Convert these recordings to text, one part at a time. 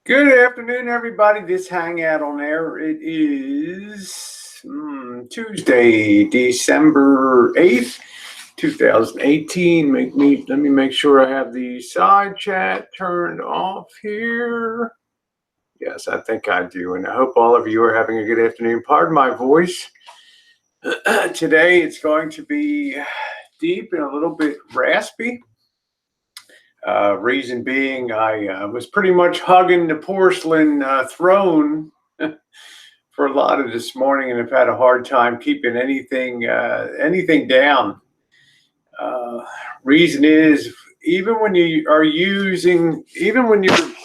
Good afternoon, everybody. This hangout on air, it is Tuesday, December 8th, 2018. Let me make sure I have the side chat turned off here. Yes, I think I do, and I hope all of you are having a good afternoon. Pardon my voice. Today it's going to be deep and a little bit raspy. Reason being, I was pretty much hugging the porcelain throne for a lot of this morning, and have had a hard time keeping anything down. Reason is, even when you're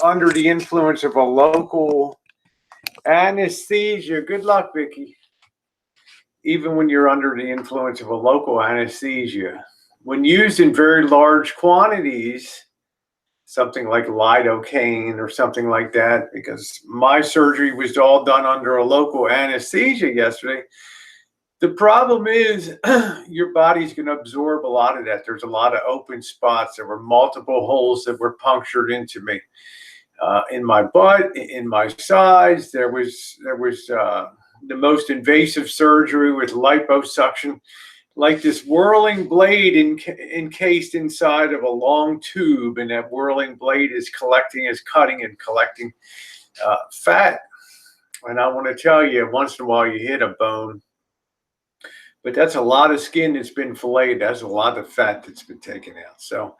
under the influence of a local anesthesia. Good luck, Vicky. Even when you're under the influence of a local anesthesia, when used in very large quantities, something like lidocaine or something like that, because my surgery was all done under a local anesthesia yesterday. The problem is your body's going to absorb a lot of that. There's a lot of open spots. There were multiple holes that were punctured into me, in my butt, in my sides. There was the most invasive surgery with liposuction, like this whirling blade encased inside of a long tube, and that whirling blade is cutting and collecting fat. And I want to tell you, once in a while you hit a bone, but that's a lot of skin that's been filleted. That's a lot of fat that's been taken out. So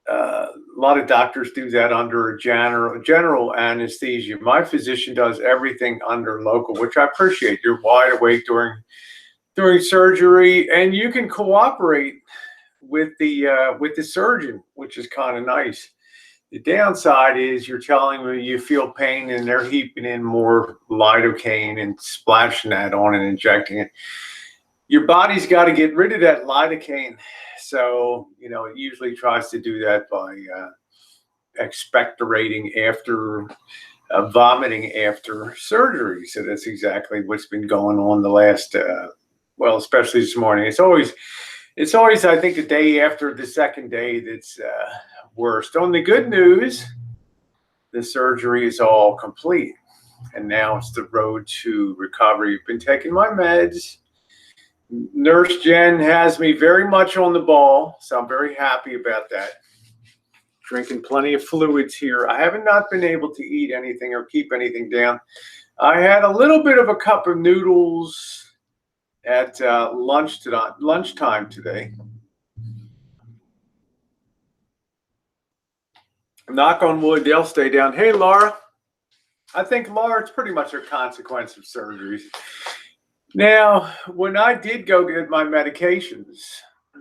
a lot of doctors do that under a general anesthesia. My physician does everything under local, which I appreciate. You're wide awake during surgery, and you can cooperate with the surgeon, which is kind of nice. The downside is you're telling me you feel pain, and they're heaping in more lidocaine and splashing that on and injecting it. Your body's got to get rid of that lidocaine, so it usually tries to do that by expectorating after vomiting after surgery. So that's exactly what's been going on the last. Well, especially this morning. It's always, I think, the day after the second day that's worst. On the good news, the surgery is all complete, and now it's the road to recovery. I've been taking my meds. Nurse Jen has me very much on the ball, so I'm very happy about that. Drinking plenty of fluids here. I haven't not been able to eat anything or keep anything down. I had a little bit of a cup of noodles at lunchtime today. Knock on wood, they'll stay down. Hey, Laura. I think, Laura, it's pretty much a consequence of surgeries. Now, when I did go get my medications,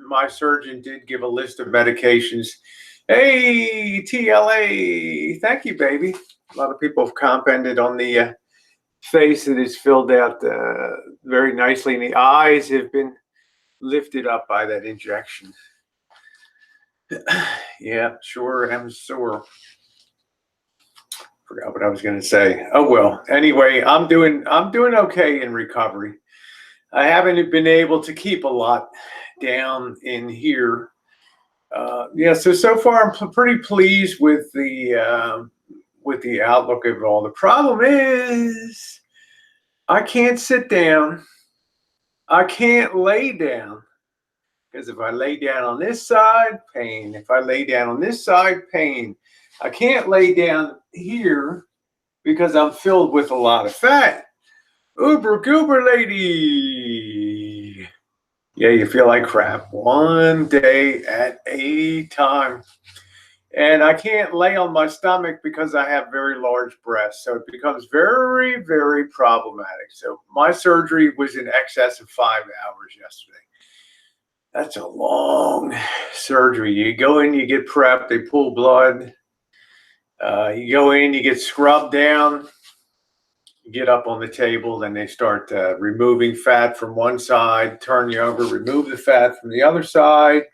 my surgeon did give a list of medications. Hey, TLA. Thank you, baby. A lot of people have commented on the face that is filled out very nicely, and the eyes have been lifted up by that injection. Yeah, sure, I'm sore. Forgot what I was going to say. Oh well. Anyway, I'm doing okay in recovery. I haven't been able to keep a lot down in here. So far I'm pretty pleased with the outlook of it all. The problem is I can't sit down. I can't lay down, because if I lay down on this side, pain. If I lay down on this side, pain. I can't lay down here because I'm filled with a lot of fat. Uber goober lady. Yeah, you feel like crap one day at a time. And I can't lay on my stomach because I have very large breasts. So it becomes very, very problematic. So my surgery was in excess of 5 hours yesterday. That's a long surgery. You go in, you get prepped, they pull blood. You go in, you get scrubbed down. You get up on the table, then they start removing fat from one side, turn you over, remove the fat from the other side.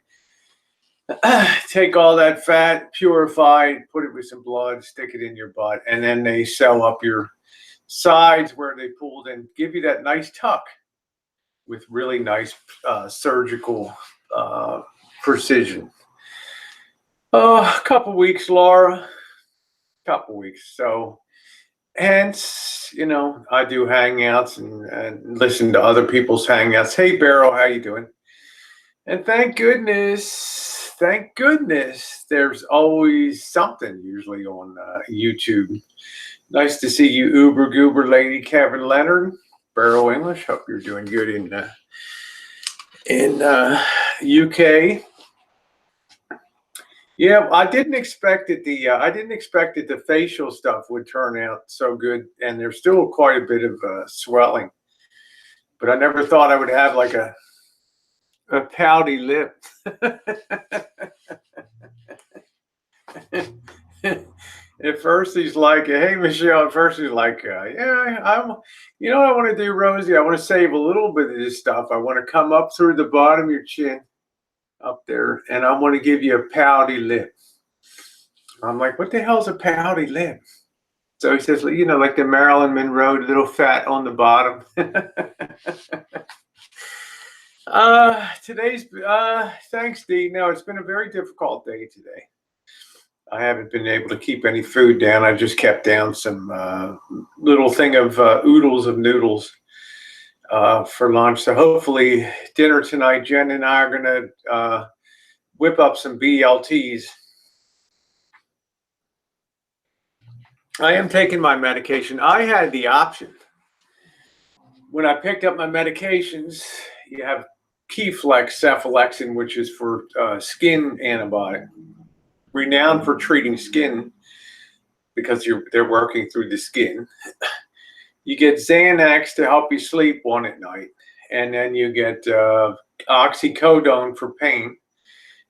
Take all that fat, purify it, put it with some blood, stick it in your butt, and then they sew up your sides where they pulled and give you that nice tuck with really nice surgical precision. Oh, a couple weeks, Laura. couple weeks. So hence, you know, I do hangouts and listen to other people's hangouts. Hey, Beryl, how you doing? And thank goodness, there's always something usually on YouTube. Nice to see you, Uber Goober Lady Kevin Leonard, Beryl English. Hope you're doing good in UK. Yeah, I didn't expect that the facial stuff would turn out so good, and there's still quite a bit of swelling. But I never thought I would have like a pouty lip. At first he's like, hey, Michelle. At first he's like, yeah, you know what I want to do, Rosie? I want to save a little bit of this stuff. I want to come up through the bottom of your chin, up there, and I want to give you a pouty lip. I'm like, what the hell's a pouty lip? So he says, you know, like the Marilyn Monroe, little fat on the bottom. Thanks, Dee. No, it's been a very difficult day today. I haven't been able to keep any food down. I just kept down some little thing of oodles of noodles for lunch. So hopefully dinner tonight, Jen and I are going to whip up some BLTs. I am taking my medication. I had the option. When I picked up my medications, you have Keflex cephalexin, which is for skin antibiotic, renowned for treating skin because they're working through the skin. You get Xanax to help you sleep one at night, and then you get oxycodone for pain.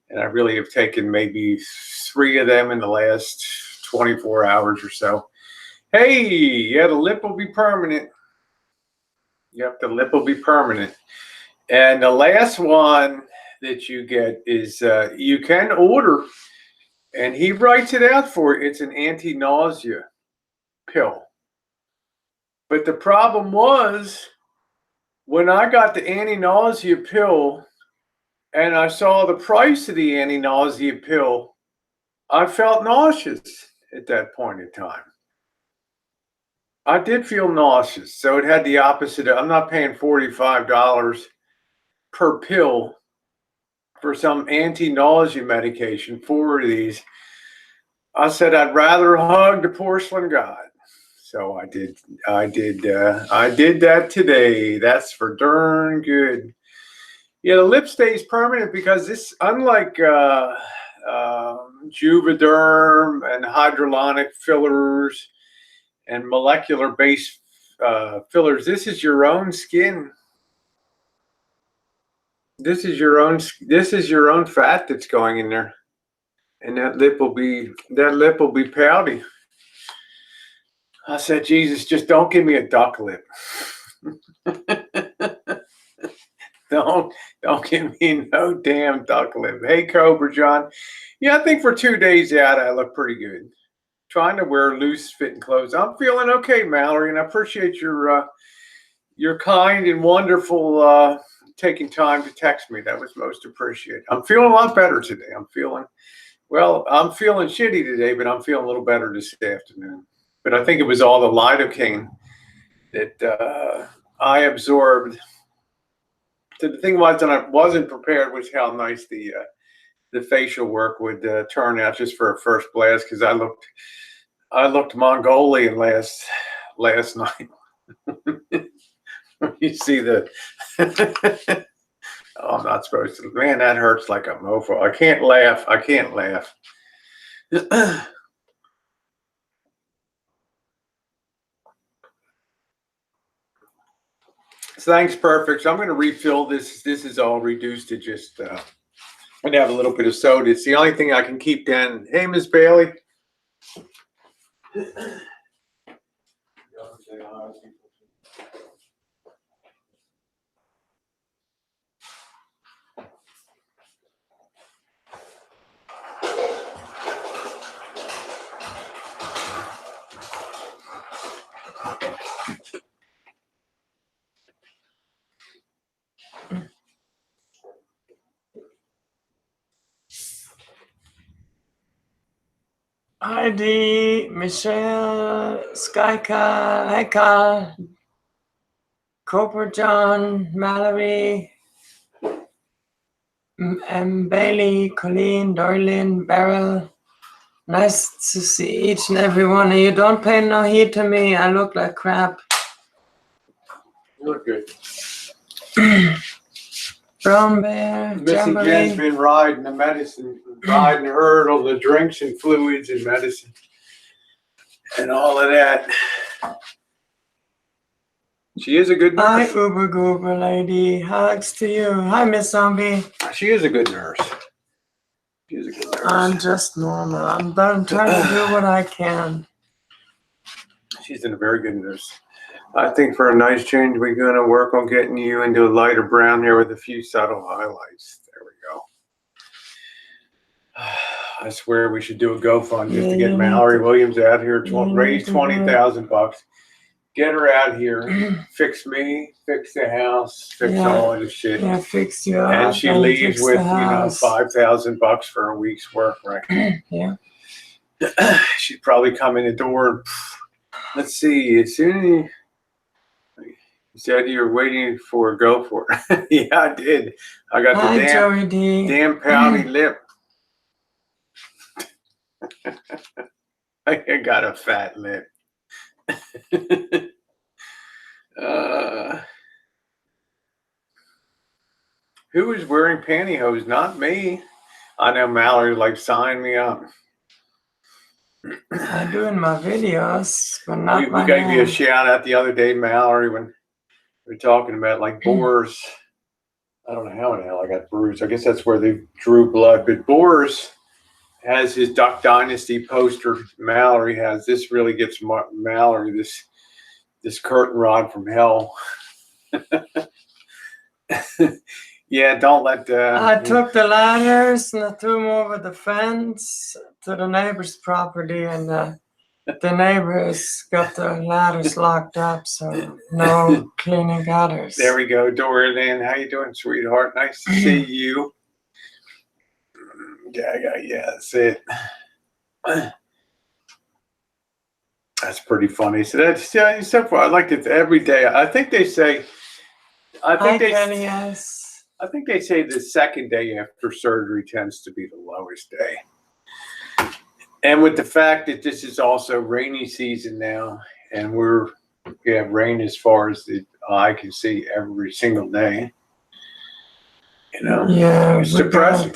And I really have taken maybe 3 of them in the last 24 hours or so. Hey, yeah, the lip will be permanent. Yep, the lip will be permanent. And the last one that you get is you can order, and he writes it out for you. It's an anti-nausea pill. But the problem was when I got the anti-nausea pill and I saw the price of the anti-nausea pill, I felt nauseous at that point in time. I did feel nauseous. So it had the opposite. I'm not paying $45 per pill for some anti-nausea medication, 4 of these. I said I'd rather hug the porcelain god. So I did that today. That's for darn good. Yeah, the lip stays permanent because this, unlike Juvederm and hydrolonic fillers and molecular based fillers, this is your own skin. This is your own fat that's going in there, and that lip will be pouty. I said, Jesus, just don't give me a duck lip. Don't give me no damn duck lip. Hey, Cobra John. Yeah, I think for 2 days out, I look pretty good. Trying to wear loose fitting clothes. I'm feeling okay, Mallory, and I appreciate your kind and wonderful taking time to text me. That was most appreciated. I'm feeling a lot better today. I'm feeling shitty today, but I'm feeling a little better this afternoon. But I think it was all the lidocaine that I absorbed. So the thing was that I wasn't prepared was how nice the facial work would turn out just for a first blast, because I looked Mongolian last night. You see the oh, I'm not supposed to. Man, that hurts like a mofo. I can't laugh. Thanks, perfect. So I'm going to refill this. This is all reduced to just and have a little bit of soda. It's the only thing I can keep down. Hey, Miss Bailey. Heidi, Michelle, Skyka, Eka, Cooper John, Mallory, Bailey, Colleen, Dorlin, Beryl. Nice to see each and every one of you. Don't pay no heed to me. I look like crap. You look good. Brown Bear, Missy Jenn's been riding the medicine, riding the hurdle, the drinks and fluids and medicine, and all of that. She is a good nurse. Hi, Uber Goober lady. Hugs to you. Hi, Miss Zombie. She is a good nurse. She is a good nurse. I'm just normal. I'm trying to do what I can. She's a very good nurse. I think for a nice change, we're going to work on getting you into a lighter brown hair with a few subtle highlights. There we go. I swear we should do a GoFund just to get Mallory Williams out here. Raise $20,000. Get her out here. Fix me. Fix the house. Fix all of the shit. Yeah, fix you up. And she leaves with $5,000 for a week's work, right? Yeah. She'd probably come in the door. And, let's see. As soon as you said you were waiting for a go for it. Yeah, I did. I got the damn pouty lip. I got a fat lip. Who is wearing pantyhose? Not me. I know Mallory like sign me up. I do in my videos, but not we gave you a shout out the other day, Mallory, when we were talking about like boars. I don't know how the hell I got bruised. I guess that's where they drew blood. But Boris has his Duck Dynasty poster. Mallory has this. Really gets Mallory this curtain rod from hell. Yeah, don't let. I took the ladders and I threw them over the fence to the neighbor's property, and the neighbors got the ladders locked up, so no cleaning gutters. There we go, Dorian. How you doing, sweetheart? Nice to see you. Yeah, that's it. That's pretty funny. So that's so far. I like it every day. I think they say. I think they say the second day after surgery tends to be the lowest day. And with the fact that this is also rainy season now, and we have rain as far as the eye can see every single day, yeah, it's depressing.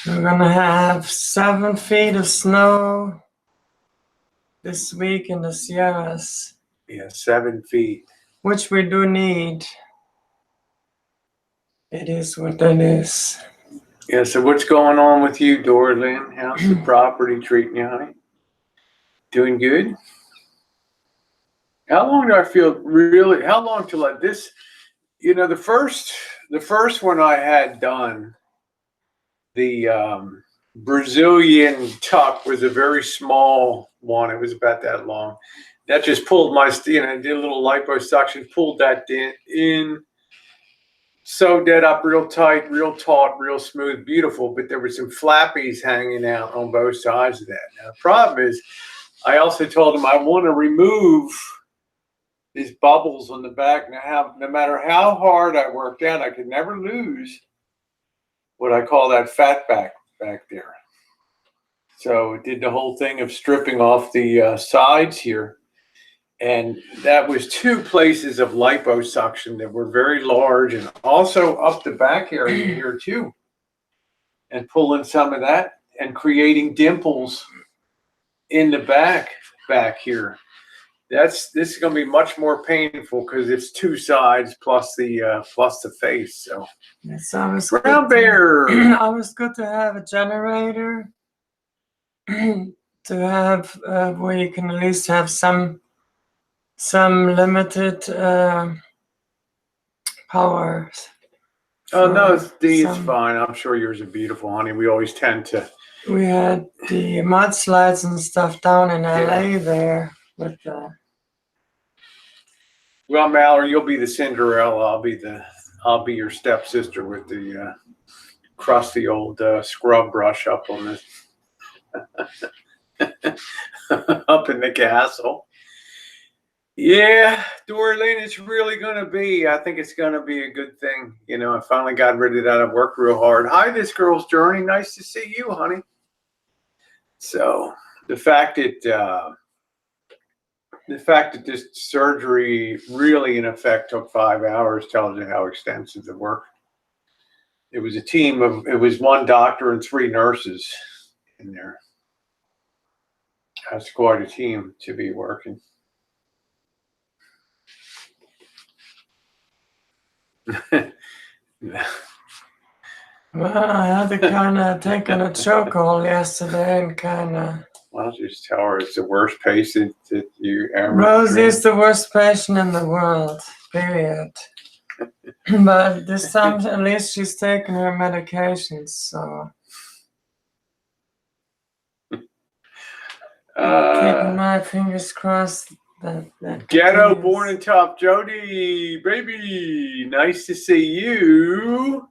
We're gonna have 7 feet of snow this week in the Sierras. Yeah, 7 feet. Which we do need. It is what it is. Yeah, so what's going on with you, Dorlin? How's the property treating you, honey? Doing good? How long do I feel really, how long till this, the first one I had done, the Brazilian tuck was a very small one. It was about that long. That just pulled my, did a little liposuction, pulled that in, sewed that up real tight, real taut, real smooth, beautiful. But there were some flappies hanging out on both sides of that. Now, the problem is, I also told him I want to remove these bubbles on the back. Now, no matter how hard I worked out, I could never lose what I call that fat back there. So did the whole thing of stripping off the sides here. And that was 2 places of liposuction that were very large, and also up the back area here too. And pulling some of that and creating dimples in the back here. This is going to be much more painful because it's 2 sides plus the face. So it's always Brown Bear. Always good to have a generator to have where you can at least have some limited power. Oh no, it's fine. I'm sure yours are beautiful, honey. We always tend to. We had the mudslides and stuff down in LA there with Well, Mallory, you'll be the Cinderella. I'll be your stepsister with the crusty old scrub brush up on this. up in the castle. Yeah, Doreen, it's really going to be, I think it's going to be a good thing. You know, I finally got rid of that. I worked real hard. Hi, this girl's journey. Nice to see you, honey. So the fact that this surgery really in effect took 5 hours tells you how extensive the work. It was a team of, it was 1 doctor and 3 nurses in there. That's quite a team to be working. Well, I had to kind of taken a chokehold yesterday and kind of. Well, just tell her it's the worst patient that you ever. Rosie is the worst patient in the world, period. But this time, at least she's taking her medications, so. Keeping my fingers crossed that Ghetto continues. born and tough. Jody, baby, nice to see you.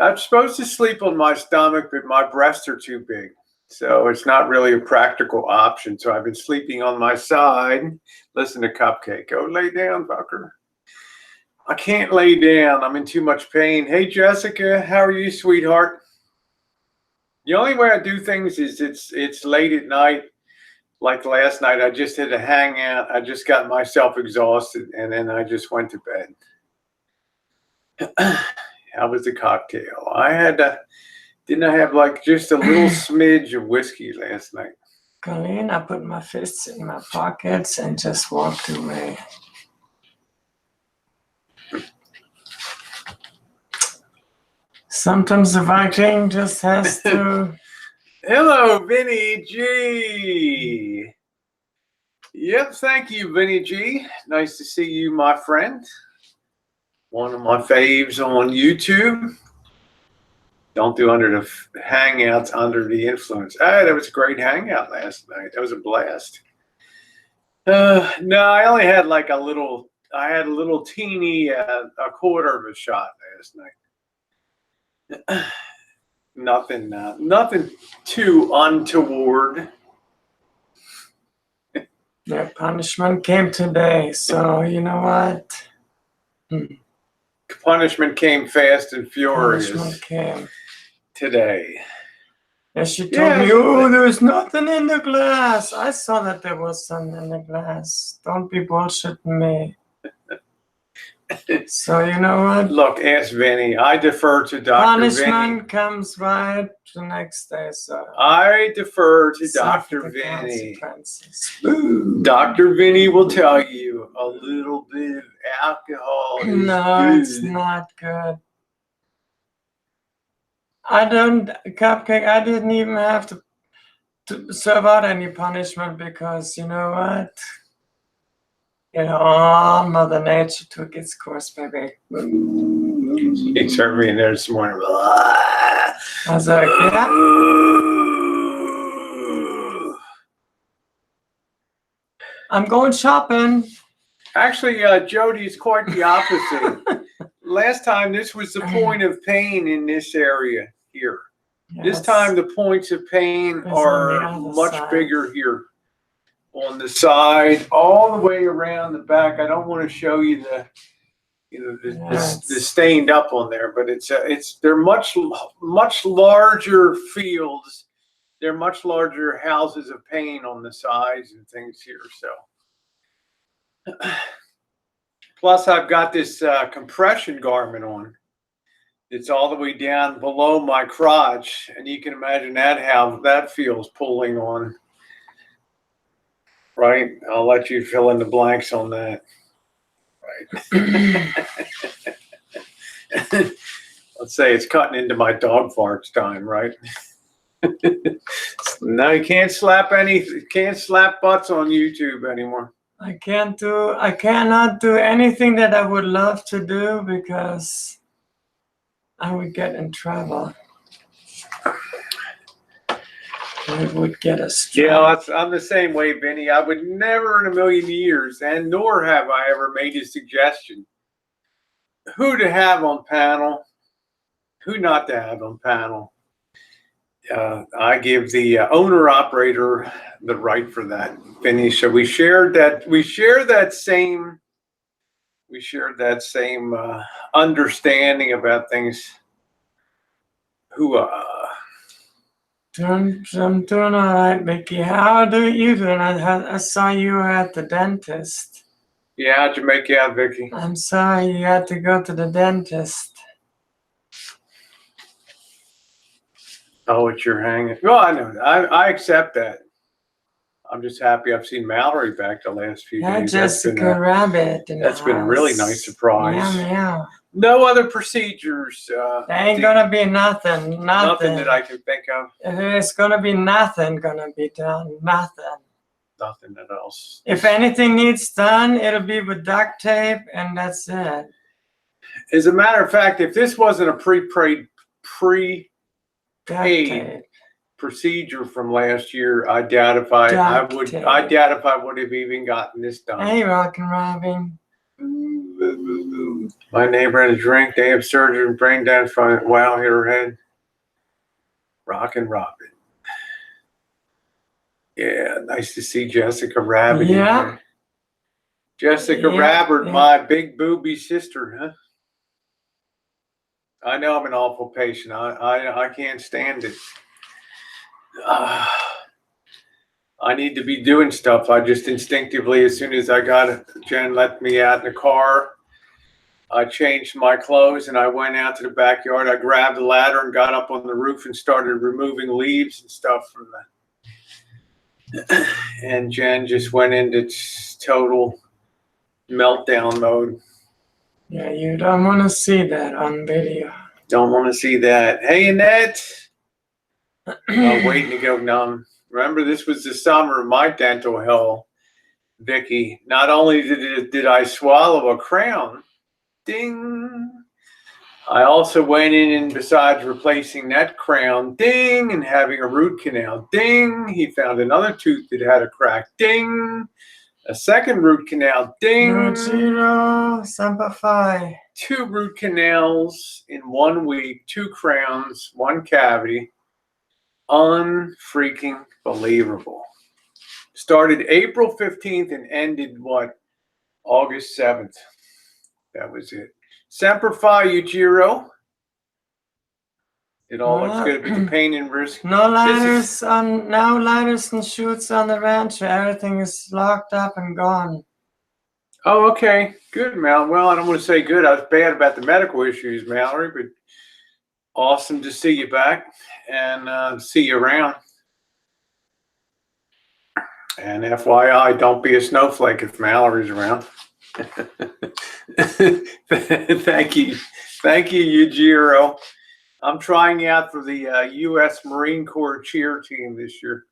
I'm supposed to sleep on my stomach, but my breasts are too big. So it's not really a practical option. So I've been sleeping on my side. Listen to Cupcake. Go lay down, fucker. I can't lay down. I'm in too much pain. Hey, Jessica, how are you, sweetheart? The only way I do things is it's late at night. Like last night, I just had a hangout. I just got myself exhausted, and then I just went to bed. How was the cocktail? I had, didn't I have like just a little smidge of whiskey last night? Colleen, I put my fists in my pockets and just walked away. Sometimes the Viking just has to. Hello, Vinny G. Yep, thank you, Vinny G. Nice to see you, my friend. One of my faves on YouTube. Don't do under the hangouts under the influence. Ah, that was a great hangout last night. That was a blast. No, I only had like a little. I had a little teeny, a quarter of a shot last night. Nothing too untoward. Their punishment came today, so you know what? Punishment came fast and furious. Punishment came Today. Yeah, she told me, oh, there's nothing in the glass. I saw that there was something in the glass. Don't be bullshitting me. So you know what? Look, ask Vinny. I defer to Dr. Punishment Vinny. comes right the next day, so. I defer to Dr. Vinny. Dr. Vinny will tell you a little bit of alcohol is No, good. it's not good. Cupcake, I didn't even have to serve out any punishment because, you know what? You know, Mother Nature took its course, baby. He turned me in there this morning. I was like, yeah. I'm going shopping. Actually, Jody's quite the opposite. Last time, this was the point of pain in this area here. Yes. This time, the points of pain are much bigger here. On the side, all the way around the back. I don't want to show you the stained up on there, but they're much larger fields. They're much larger houses of pain on the sides and things here. So, plus I've got this compression garment on. It's all the way down below my crotch, and you can imagine how that feels pulling on. Right, I'll let you fill in the blanks on that. Right. Let's say it's cutting into my dog farts time, right? No, you can't slap butts on YouTube anymore. I cannot do anything that I would love to do because I would get in trouble. It would get us. Yeah, I'm the same way, Vinny. I would never in a million years, and nor have I ever made a suggestion. Who to have on panel, who not to have on panel. I give the owner operator the right for that finish. So we shared that same understanding about things. I'm doing all right, Mickey. How do you doing? I saw you were at the dentist. Yeah, how'd you make out, Vicky? I'm sorry you had to go to the dentist. Oh, what you're hanging. Well, I know. I accept that. I'm just happy I've seen Mallory back the last few days. Jessica Rabbit. That's been a really nice surprise. Yeah. No other procedures. There ain't gonna be nothing. Nothing that I can think of. There's gonna be nothing gonna be done. Nothing. Nothing else. If anything needs done, it'll be with duct tape, and that's it. As a matter of fact, if this wasn't a prepaid procedure from last year, I doubt if I would have even gotten this done. Hey, Rockin' Robin. My neighbor had a drink. They have surgery and brain damage from it. Wow, hit her head. Rockin' Robin. Yeah, nice to see Jessica Rabbit. Yeah. Jessica Rabbit, my big booby sister, huh? I know I'm an awful patient. I can't stand it. I need to be doing stuff. I just instinctively, as soon as I got it, Jen let me out in the car. I changed my clothes and I went out to the backyard. I grabbed the ladder and got up on the roof and started removing leaves and stuff from the. And Jen just went into total meltdown mode. Yeah, you don't want to see that on video. Don't want to see that. Hey, Annette. I'm waiting to go numb. Remember, this was the summer of my dental hell, Vicky. Not only did I swallow a crown, ding, I also went in and besides replacing that crown, ding, and having a root canal, ding, he found another tooth that had a crack, ding, a second root canal, ding. Zero, simplify. 2 root canals in 1 week, 2 crowns, 1 cavity. Unfreaking believable. Started April 15th and ended what? August 7th. That was it. Semper Fi, Yujiro. It all looks good, but the pain and risk. No lighters and shoots on the Rancho. Everything is locked up and gone. Oh, okay. Good, Mal. Well, I don't want to say good. I was bad about the medical issues, Mallory, but awesome to see you back and see you around. And FYI, don't be a snowflake if Mallory's around. Thank you. Thank you, Yujiro. I'm trying out for the U.S. Marine Corps cheer team this year.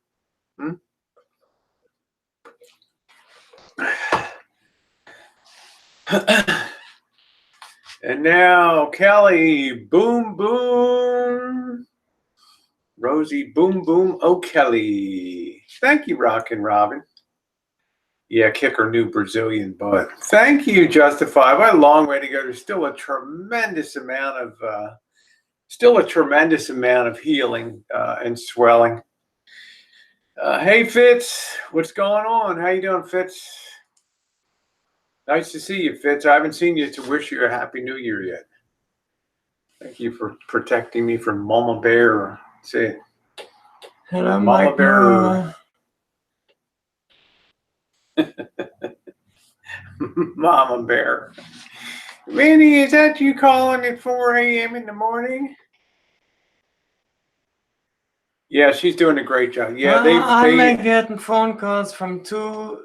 And now Kelly, boom, boom. Rosie, boom, boom. Oh, Kelly. Thank you, Rockin' Robin. Yeah, kick her new Brazilian butt. Thank you, Justify. What a long way to go. There's still a tremendous amount of healing and swelling. Hey, Fitz. What's going on? How you doing, Fitz? Nice to see you, Fitz. I haven't seen you to wish you a Happy New Year yet. Thank you for protecting me from MammaBear. Say it. Hello, MammaBear. MammaBear. Minnie, is that you calling at 4 a.m. in the morning? Yeah, she's doing a great job. Yeah, I'm getting phone calls from two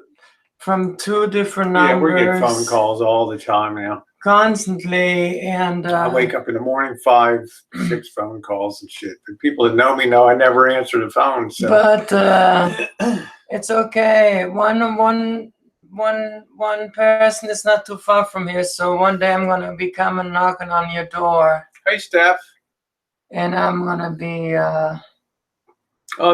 different numbers. Yeah, we're getting phone calls all the time now. Constantly, and I wake up in the morning, 5, 6 phone calls and shit. But people that know me know I never answer the phone. So. But it's okay. One person is not too far from here, so one day I'm gonna be coming knocking on your door. Hey, Steph. And I'm gonna be. Oh,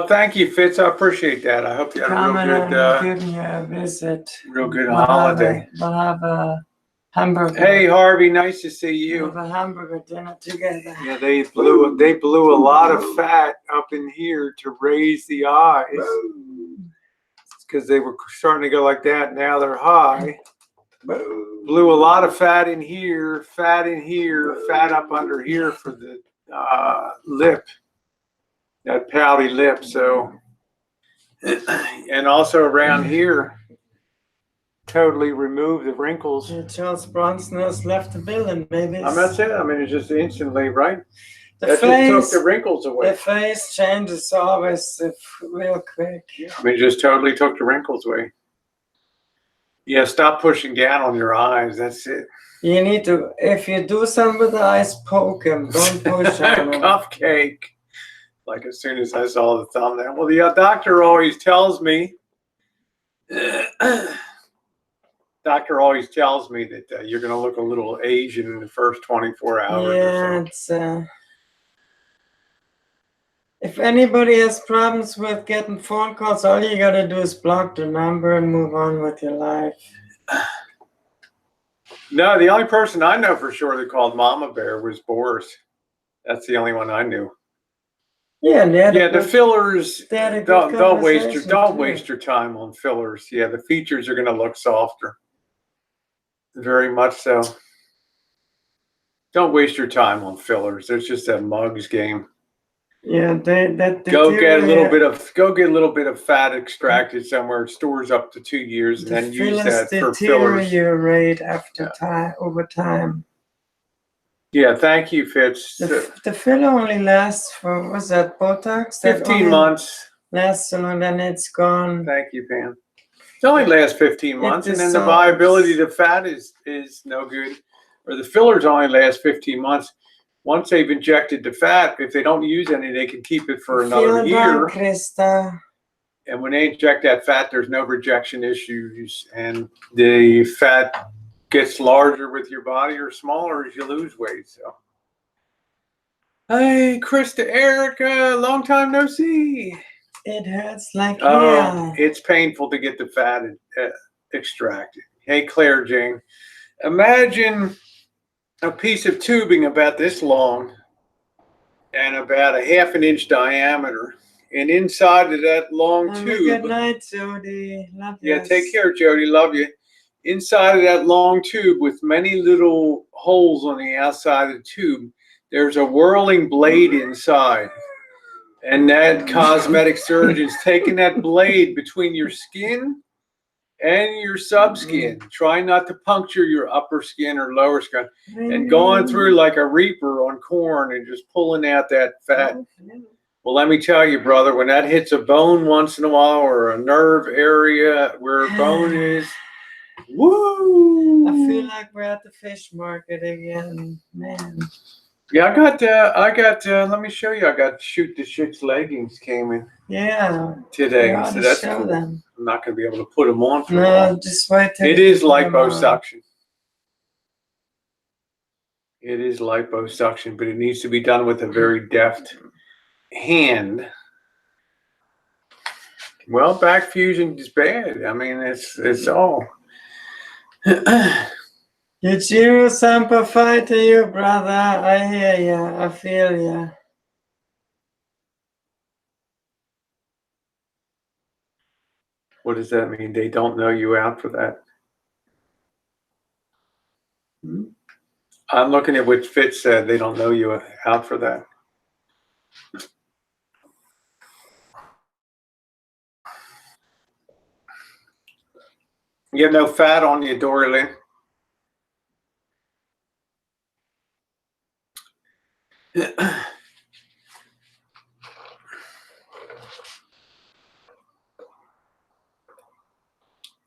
thank you, Fitz. I appreciate that. I hope you have a real good, giving you a visit. real good holiday. We'll have a hamburger. Hey, Harvey, nice to see We you. have a hamburger dinner together. Yeah, they blew a lot of fat up in here to raise the eyes because they were starting to go like that. Now they're high. Blew a lot of fat in here, fat up under here for the lip, that pouty lip. So, and also around here, totally remove the wrinkles. Yeah, Charles Bronson has left the building, baby. I'm not saying. I mean, it's just instantly, right? The That face, just took the wrinkles away. the face changes always real quick. I mean, it just totally took the wrinkles away. Yeah, stop pushing down on your eyes. That's it. You need to, if you do something with the eyes, poke them. Don't push on them. Cupcake. Like as soon as I saw the thumbnail. Well, the doctor always tells me. Doctor always tells me that you're going to look a little Asian in the first 24 hours. Yeah, or so. it's. If anybody has problems with getting phone calls, all you gotta do is block the number and move on with your life. No, the only person I know for sure that called MammaBear was Boris. That's the only one I knew. Yeah, the fillers. Don't waste too. your time on fillers. Yeah, the features are going to look softer. Very much so. Don't waste your time on fillers. There's just a mugs game. Yeah, go get a little bit of fat extracted somewhere. It stores up to 2 years, and then use that for fillers. Deteriorate after time, over time. Yeah, thank you, Fitz. The filler only lasts for, what's that, Botox? 15 months. Lasts so long, then it's gone. Thank you, Pam. It only lasts 15 months, and then the viability of the fat is no good. Or the fillers only last 15 months. Once they've injected the fat, if they don't use any, they can keep it for another year. Krista. And when they inject that fat, there's no rejection issues, and the fat gets larger with your body or smaller as you lose weight. So, hey, Krista, Erica, long time no see. It hurts like hell. It's painful to get the fat extracted. Hey, Claire Jane, imagine a piece of tubing about this long and about a ½ an inch diameter. And inside of that long tube. Good night, Jody. Love you. Yeah, take care, Jody. Love you. Inside of that long tube with many little holes on the outside of the tube, there's a whirling blade inside. And that cosmetic surgeon's taking that blade between your skin and your subskin. Try not to puncture your upper skin or lower skin. And going through like a reaper on corn and just pulling out that fat. Well, let me tell you, brother, when that hits a bone once in a while or a nerve area where a bone is, woo! I feel like we're at the fish market again, man. Yeah, I got. Let me show you. I got Shoot the Shit's leggings came in. Yeah. Today, so that's show cool. them. I'm not going to be able to put them on for No, just wait till it is liposuction. It is liposuction, but it needs to be done with a very deft hand. Well, back fusion is bad. I mean, it's all. Yujiro Sampa to you, brother. I hear ya. I feel ya. What does that mean? They don't know you out for that? I'm looking at what Fitz said. They don't know you out for that. You have no fat on you, Dorley.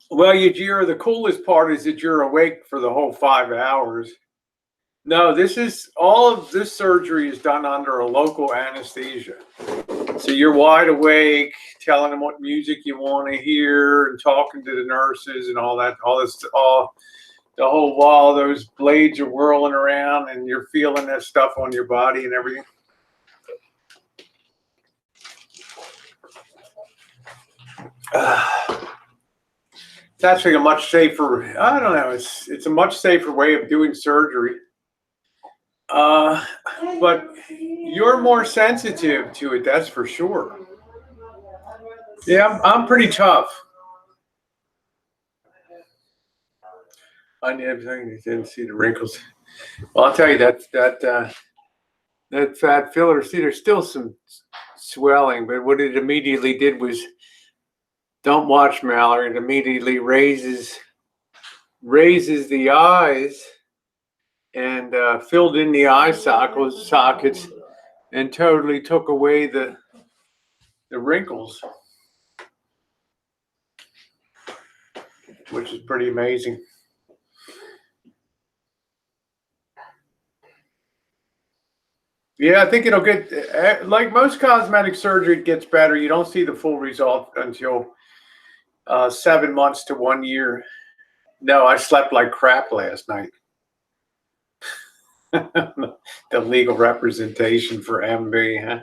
Well, Yujiro, the coolest part is that you're awake for the whole 5 hours. No, all of this surgery is done under a local anesthesia. So you're wide awake, telling them what music you want to hear and talking to the nurses and all that, the whole while those blades are whirling around and you're feeling that stuff on your body and everything. It's actually a much safer, I don't know, it's a much safer way of doing surgery. But you're more sensitive to it, that's for sure. Yeah, I'm pretty tough. I didn't see the wrinkles. Well, I'll tell you that fat filler. See, there's still some swelling, but what it immediately did was, don't watch Mallory. It immediately raises the eyes and filled in the eye sockets and totally took away the wrinkles, which is pretty amazing. Yeah, I think it'll get, like most cosmetic surgery, it gets better. You don't see the full result until 7 months to 1 year. No, I slept like crap last night. The legal representation for MB, huh?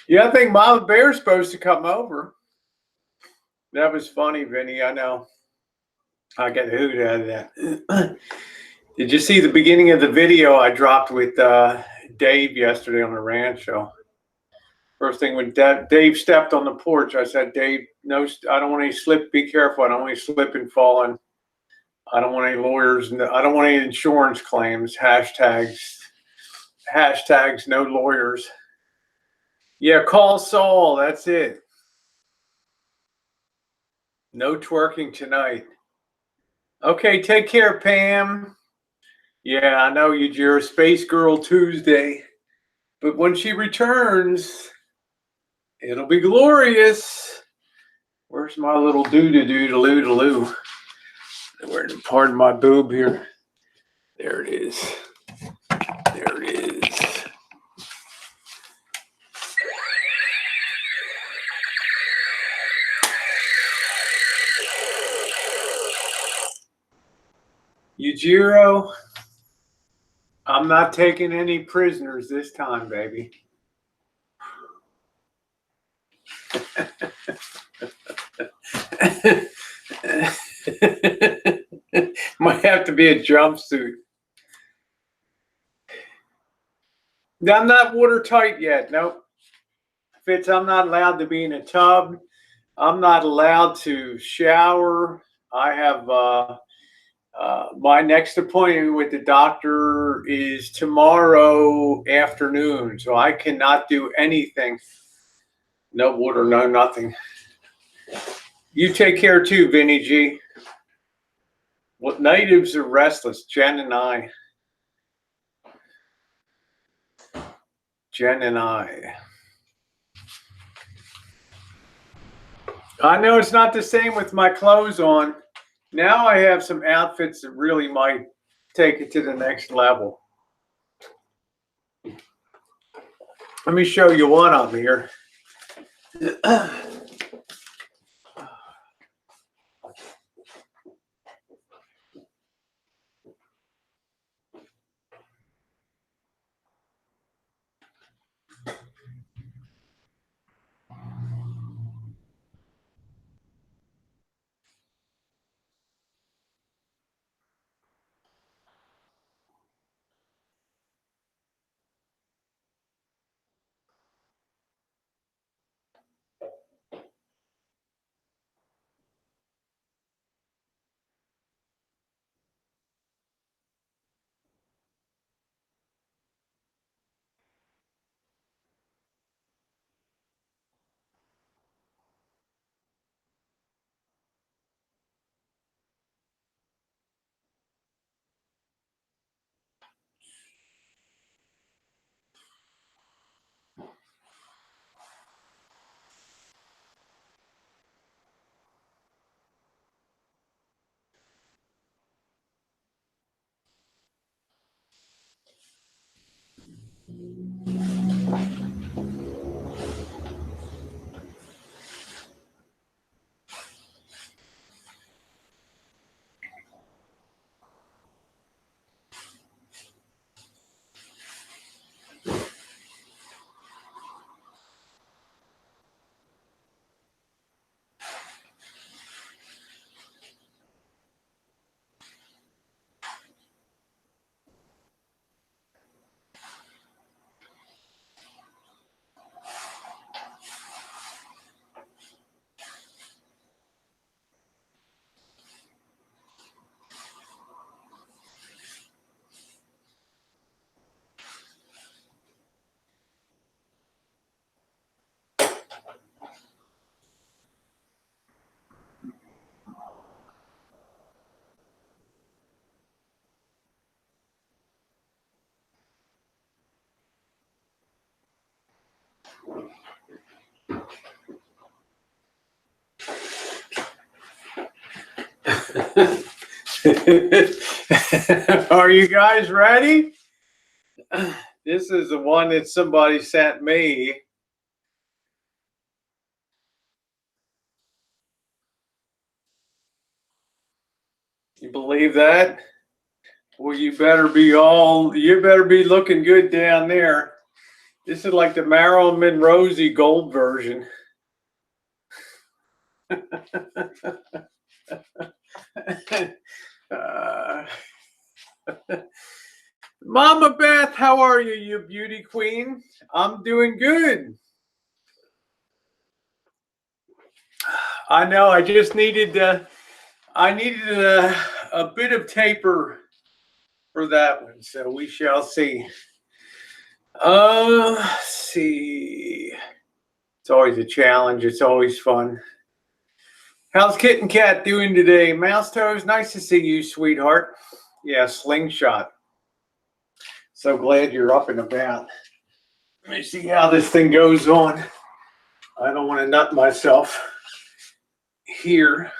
Yeah, I think MammaBear's supposed to come over. That was funny, Vinny. I know. I get a hoot out of that. Did you see the beginning of the video I dropped with Dave yesterday on the Rancho? First thing, when Dave stepped on the porch, I said, Dave, no, I don't want any slip. Be careful. I don't want any slip and falling. I don't want any lawyers. I don't want any insurance claims. Hashtags, no lawyers. Yeah, call Saul. That's it. No twerking tonight. Okay, take care, Pam. Yeah, I know you're a Space Girl Tuesday. But when she returns, it'll be glorious. Where's my little doo-doo-doo-doo-doo-doo? Pardon my boob here. There it is. There it is. Yujiro, I'm not taking any prisoners this time, baby. Might have to be a jumpsuit. I'm not watertight yet. Nope. Fitz, I'm not allowed to be in a tub. I'm not allowed to shower. I have my next appointment with the doctor is tomorrow afternoon, so I cannot do anything. No water, no nothing. You take care too, Vinny G. What natives are restless, Jen and I. I know it's not the same with my clothes on. Now I have some outfits that really might take it to the next level. Let me show you one of them here. Are you guys ready? This is the one that somebody sent me. You believe that? Well, you better be looking good down there. This is like the Marilyn Rosie gold version. Mama Beth, how are you, you beauty queen? I'm doing good. I know. I just needed a bit of taper for that one, so we shall see. Let's see. It's always a challenge. It's always fun. How's Kitten Cat doing today? Mouse Toes, nice to see you, sweetheart. Yeah, slingshot. So glad you're up and about. Let me see how this thing goes on. I don't want to nut myself here.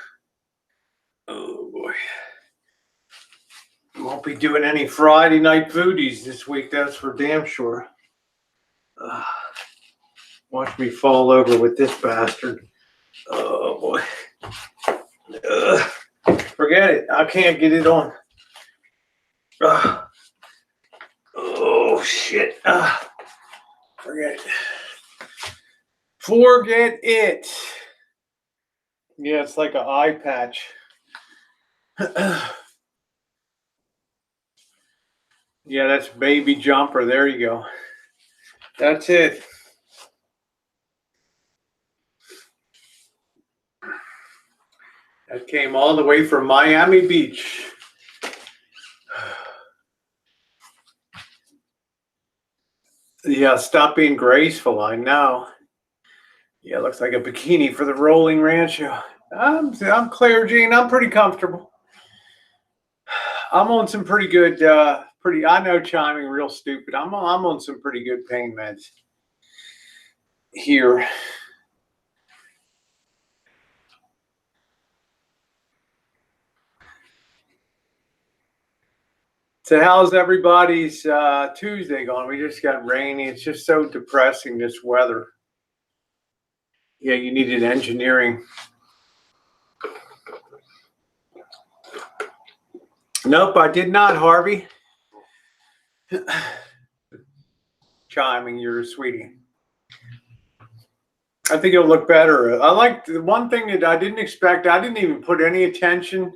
Oh boy. Won't be doing any Friday night foodies this week, that's for damn sure. Watch me fall over with this bastard. Oh boy. Forget it. I can't get it on. Oh shit. Forget it. Forget it. Yeah, it's like an eye patch. Yeah, that's baby jumper. There you go. That's it. That came all the way from Miami Beach. Yeah, stop being graceful. I know. Yeah, looks like a bikini for the rolling Rancho. I'm Claire Jean. I'm pretty comfortable. I'm on some pretty good, I know chiming real stupid. I'm on some pretty good pain meds here. So how's everybody's Tuesday going? We just got rainy. It's just so depressing, this weather. Yeah, you needed engineering. Nope, I did not, Harvey. Chiming, you're a sweetie. I think it'll look better. I like the one thing that I didn't expect. I didn't even put any attention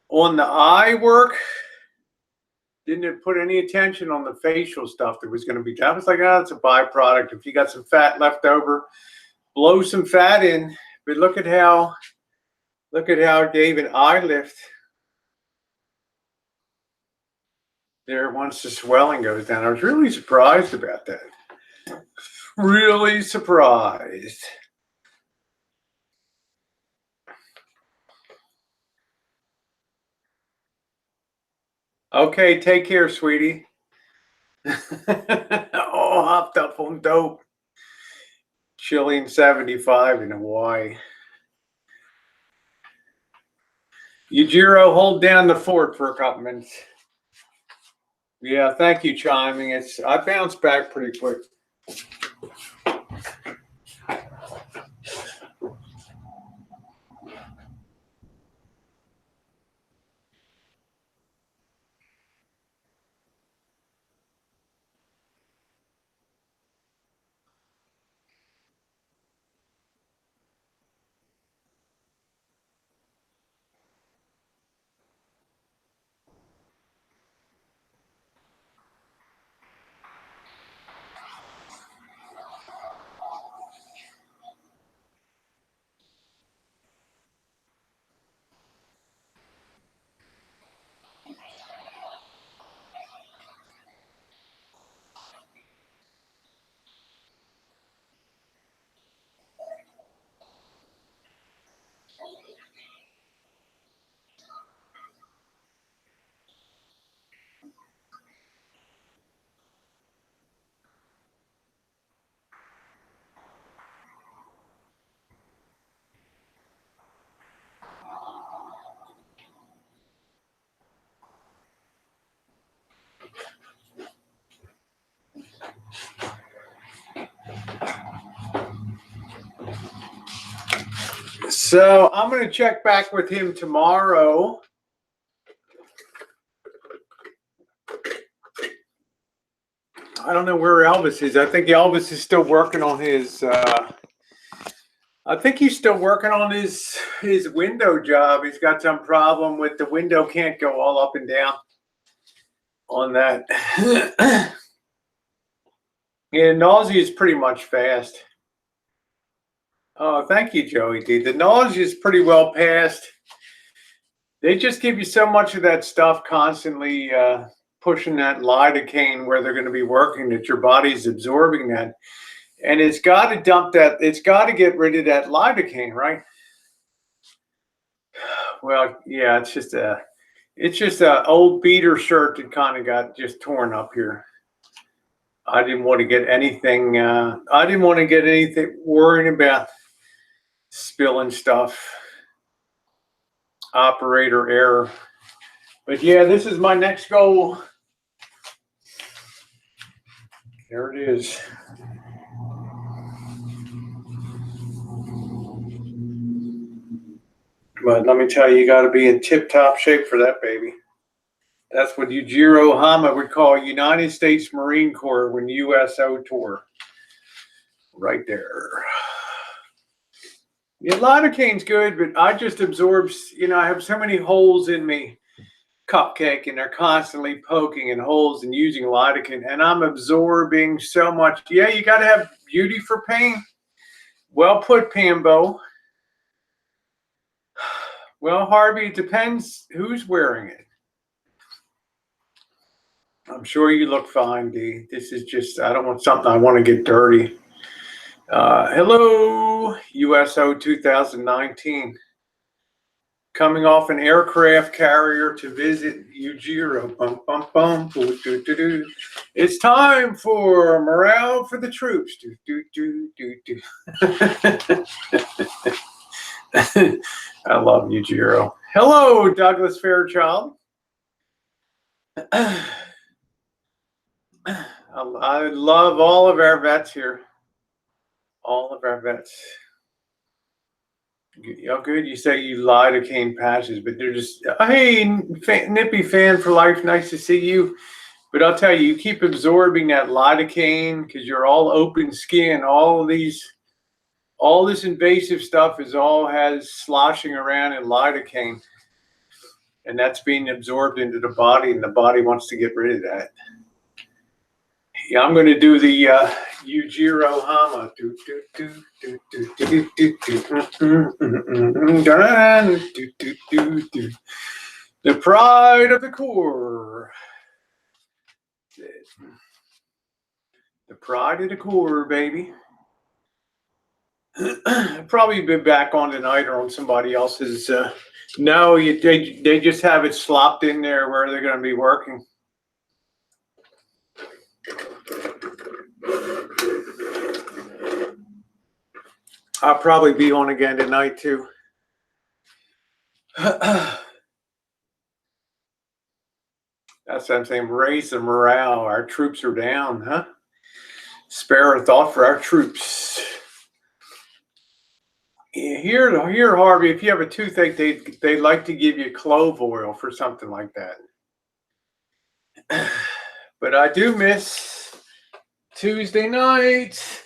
on the eye work. Didn't put any attention on the facial stuff that was going to be. I was like, oh, it's a byproduct. If you got some fat left over, blow some fat in. But look at how it gave an eye lift there once the swelling goes down. I was really surprised about that. Really surprised. Okay, take care, sweetie. Oh, hopped up on dope. Chilling 75 in Hawaii. Yujiro, hold down the fort for a couple minutes. Yeah, thank you, chiming. I bounced back pretty quick. So I'm going to check back with him tomorrow. I don't know where Elvis is. I think Elvis is still working on his his window job. He's got some problem with the window, can't go all up and down on that. Yeah, nausea is pretty much fast. Oh, thank you, Joey D. The nausea is pretty well past. They just give you so much of that stuff constantly pushing that lidocaine where they're going to be working that your body's absorbing that. And it's got to dump that. It's got to get rid of that lidocaine, right? Well, yeah, it's just a old beater shirt that kind of got just torn up here. I didn't want to get anything. I didn't want to get anything worrying about spilling stuff. Operator error. But yeah, this is my next goal. There it is. But let me tell you, you got to be in tip-top shape for that, baby. That's what Yujiro Hama would call United States Marine Corps when USO tour. Right there. Yeah, lidocaine's good, but I just absorb, I have so many holes in me, cupcake, and they're constantly poking in holes and using lidocaine, and I'm absorbing so much. Yeah, you got to have beauty for pain. Well put, Pambo. Well, Harvey, it depends who's wearing it. I'm sure you look fine, D. This is just, I don't want something I want to get dirty. Hello, USO 2019. Coming off an aircraft carrier to visit Ujiro. Bum, bum, bum. Doo, doo, doo, doo. It's time for morale for the troops. Doo, doo, doo, doo, doo. I love Ujiro. Hello, Douglas Fairchild. I love all of our vets here. All of our vets. Oh, good. You say you lidocaine patches, but they're just, hey, Nippy fan for life. Nice to see you. But I'll tell you, you keep absorbing that lidocaine because you're all open skin. All this invasive stuff has sloshing around in lidocaine. And that's being absorbed into the body, and the body wants to get rid of that. Yeah, I'm going to do the Yujiro Hama. The pride of the Corps. The pride of the Corps, baby. I'll probably be back on tonight or on somebody else's. No, they just have it slopped in there where they're going to be working. I'll probably be on again tonight too. That's what I'm saying. Raise the morale. Our troops are down, huh? Spare a thought for our troops. Here, Harvey, if you have a toothache, they like to give you clove oil for something like that. But I do miss Tuesday night.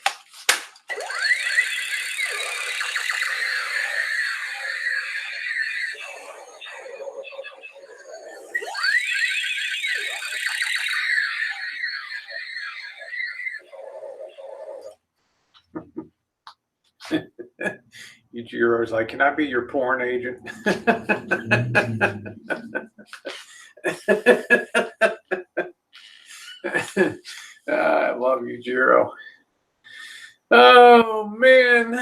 Yujiro's like, can I be your porn agent? I love Yujiro. Oh man.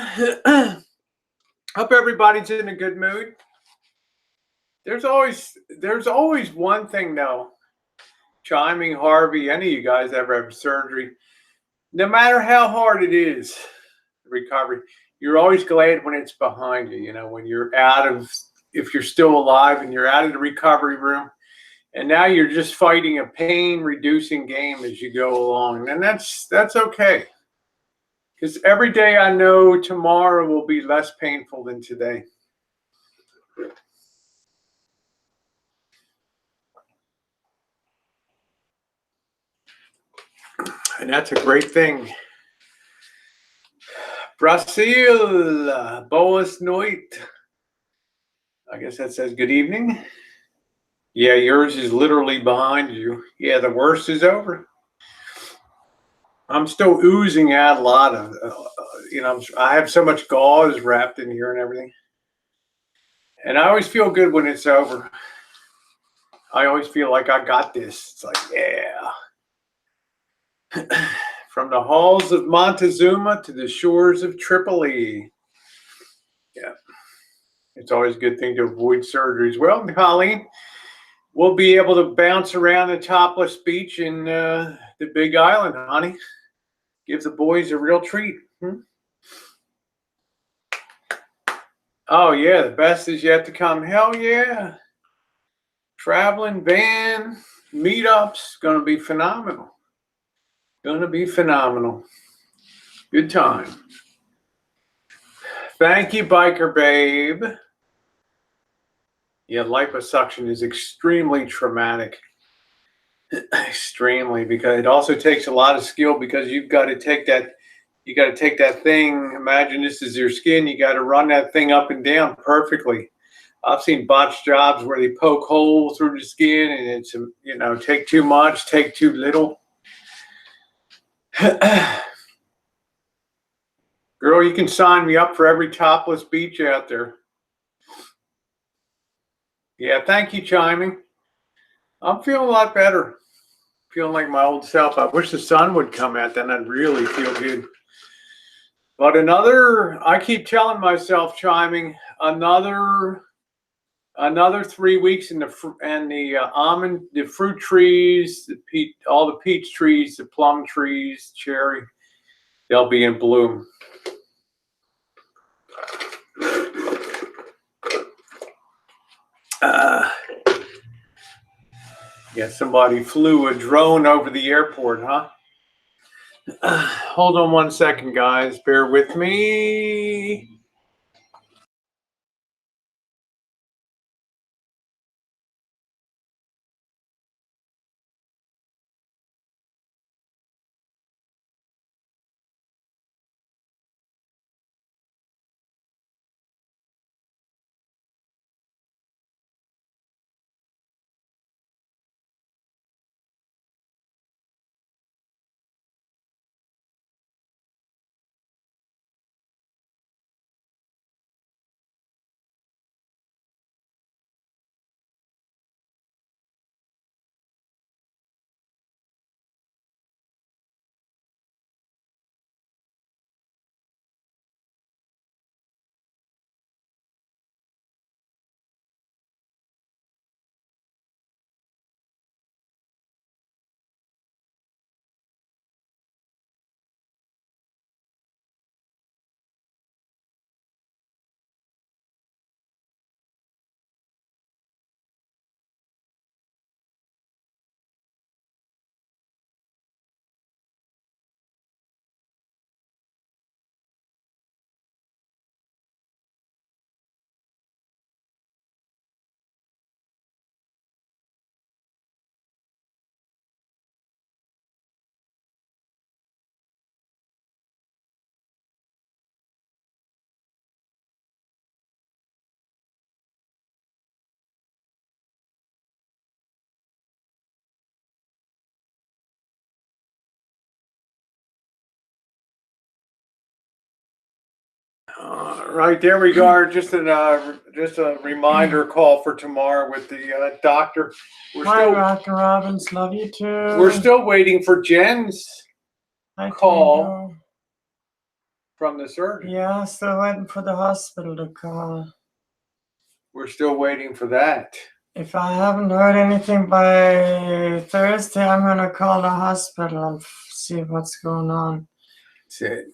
Hope everybody's in a good mood. There's always one thing though. Chiming, Harvey, any of you guys ever have surgery, no matter how hard it is, recovery, you're always glad when it's behind you. You know, when you're if you're still alive and you're out of the recovery room, and now you're just fighting a pain-reducing game as you go along, and that's okay. Because every day I know tomorrow will be less painful than today. And that's a great thing. Brazil, boas noite. I guess that says good evening. Yeah, yours is literally behind you. Yeah, the worst is over. I'm still oozing out a lot of, I have so much gauze wrapped in here and everything. And I always feel good when it's over. I always feel like I got this. It's like, yeah. From the halls of Montezuma to the shores of Tripoli. Yeah. It's always a good thing to avoid surgeries. Well, Colleen, we'll be able to bounce around the topless beach in the Big Island, honey. Give the boys a real treat. Oh, yeah, the best is yet to come. Hell yeah. Traveling van, meetups, going to be phenomenal. Going to be phenomenal. Good time. Thank you, Biker Babe. Yeah, liposuction is extremely traumatic. Extremely, because it also takes a lot of skill, because you've got to take that thing. Imagine this is your skin. You got to run that thing up and down perfectly. I've seen botched jobs where they poke holes through the skin, and it's, take too much, take too little. Girl, you can sign me up for every topless beach out there. Yeah, thank you, chiming. I'm feeling a lot better. Feeling like my old self. I wish the sun would come out, then I'd really feel good. But I keep telling myself, chiming, another 3 weeks in the fruit trees, all the peach trees, the plum trees, cherry, they'll be in bloom. Yeah, somebody flew a drone over the airport, huh? Hold on 1 second, guys. Bear with me. Right, there we go. Just a reminder call for tomorrow with the doctor. Hi, Rocker Robbins. Love you too. We're still waiting for Jen's call from the surgeon. Yeah, still waiting for the hospital to call. We're still waiting for that. If I haven't heard anything by Thursday, I'm going to call the hospital and see what's going on. That's it.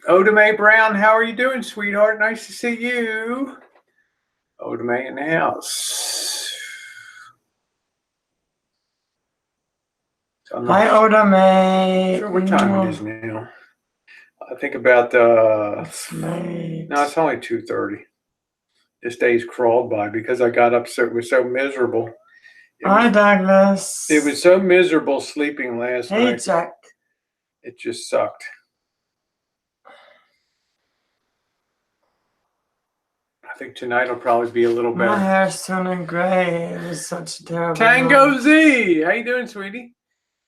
Odame Brown, how are you doing, sweetheart? Nice to see you. Odame in the house. Hi, Oda May. Sure what time it is now. I think about It's late. no, it's only 2:30. This day's crawled by because I got up so it was so miserable. Hi, Douglas. It was so miserable sleeping last Hey, night. Jack. It just sucked. I think tonight will probably be a little My better. hair's turning gray. It was such a terrible Tango night. Z, how you doing, sweetie?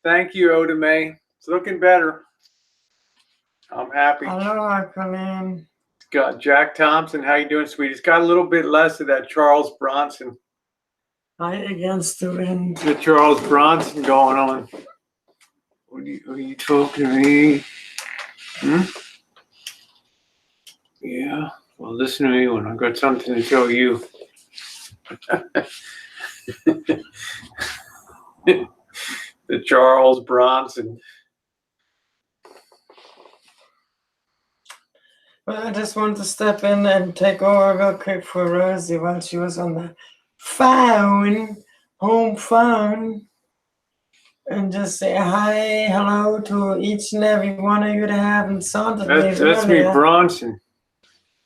Thank you, Oda May. It's looking better. I'm happy. Hello, Colleen. Got Jack Thompson. How you doing, sweetie? It's got a little bit less of that Charles Bronson. Fight against the wind. The Charles Bronson going on. Are you talking to me? Hmm? Yeah. Well, listen to me when I've got something to show you. The Charles Bronson. Well, I just wanted to step in and take over real quick for Rosie while she was on the home phone, and just say hi, hello to each and every one of you that haven't sounded me That's me, earlier. Bronson.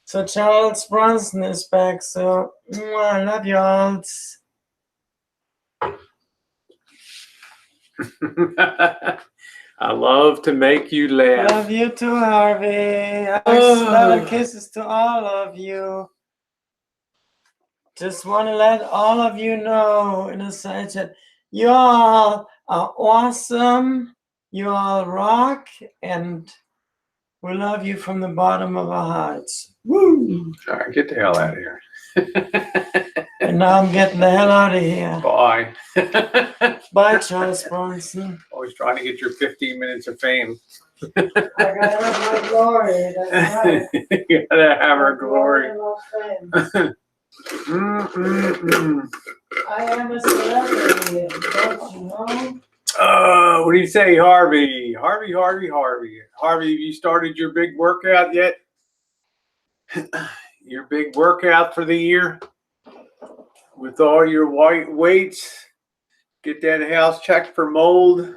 So Charles Bronson is back, so I love you all. I love to make you laugh. Love you too, Harvey. Love and kisses to all of you. Just want to let all of you know in a sense that you all are awesome. You all rock, and we love you from the bottom of our hearts. Woo! All right, get the hell out of here. And now I'm getting the hell out of here. Bye. Bye, Charles Bronson. Always trying to get your 15 minutes of fame. I gotta have my glory. That's right. You gotta have her glory. I am a celebrity, don't you know? What do you say, Harvey? Harvey, have you started your big workout yet? Your big workout for the year? With all your white weights? Get that house checked for mold?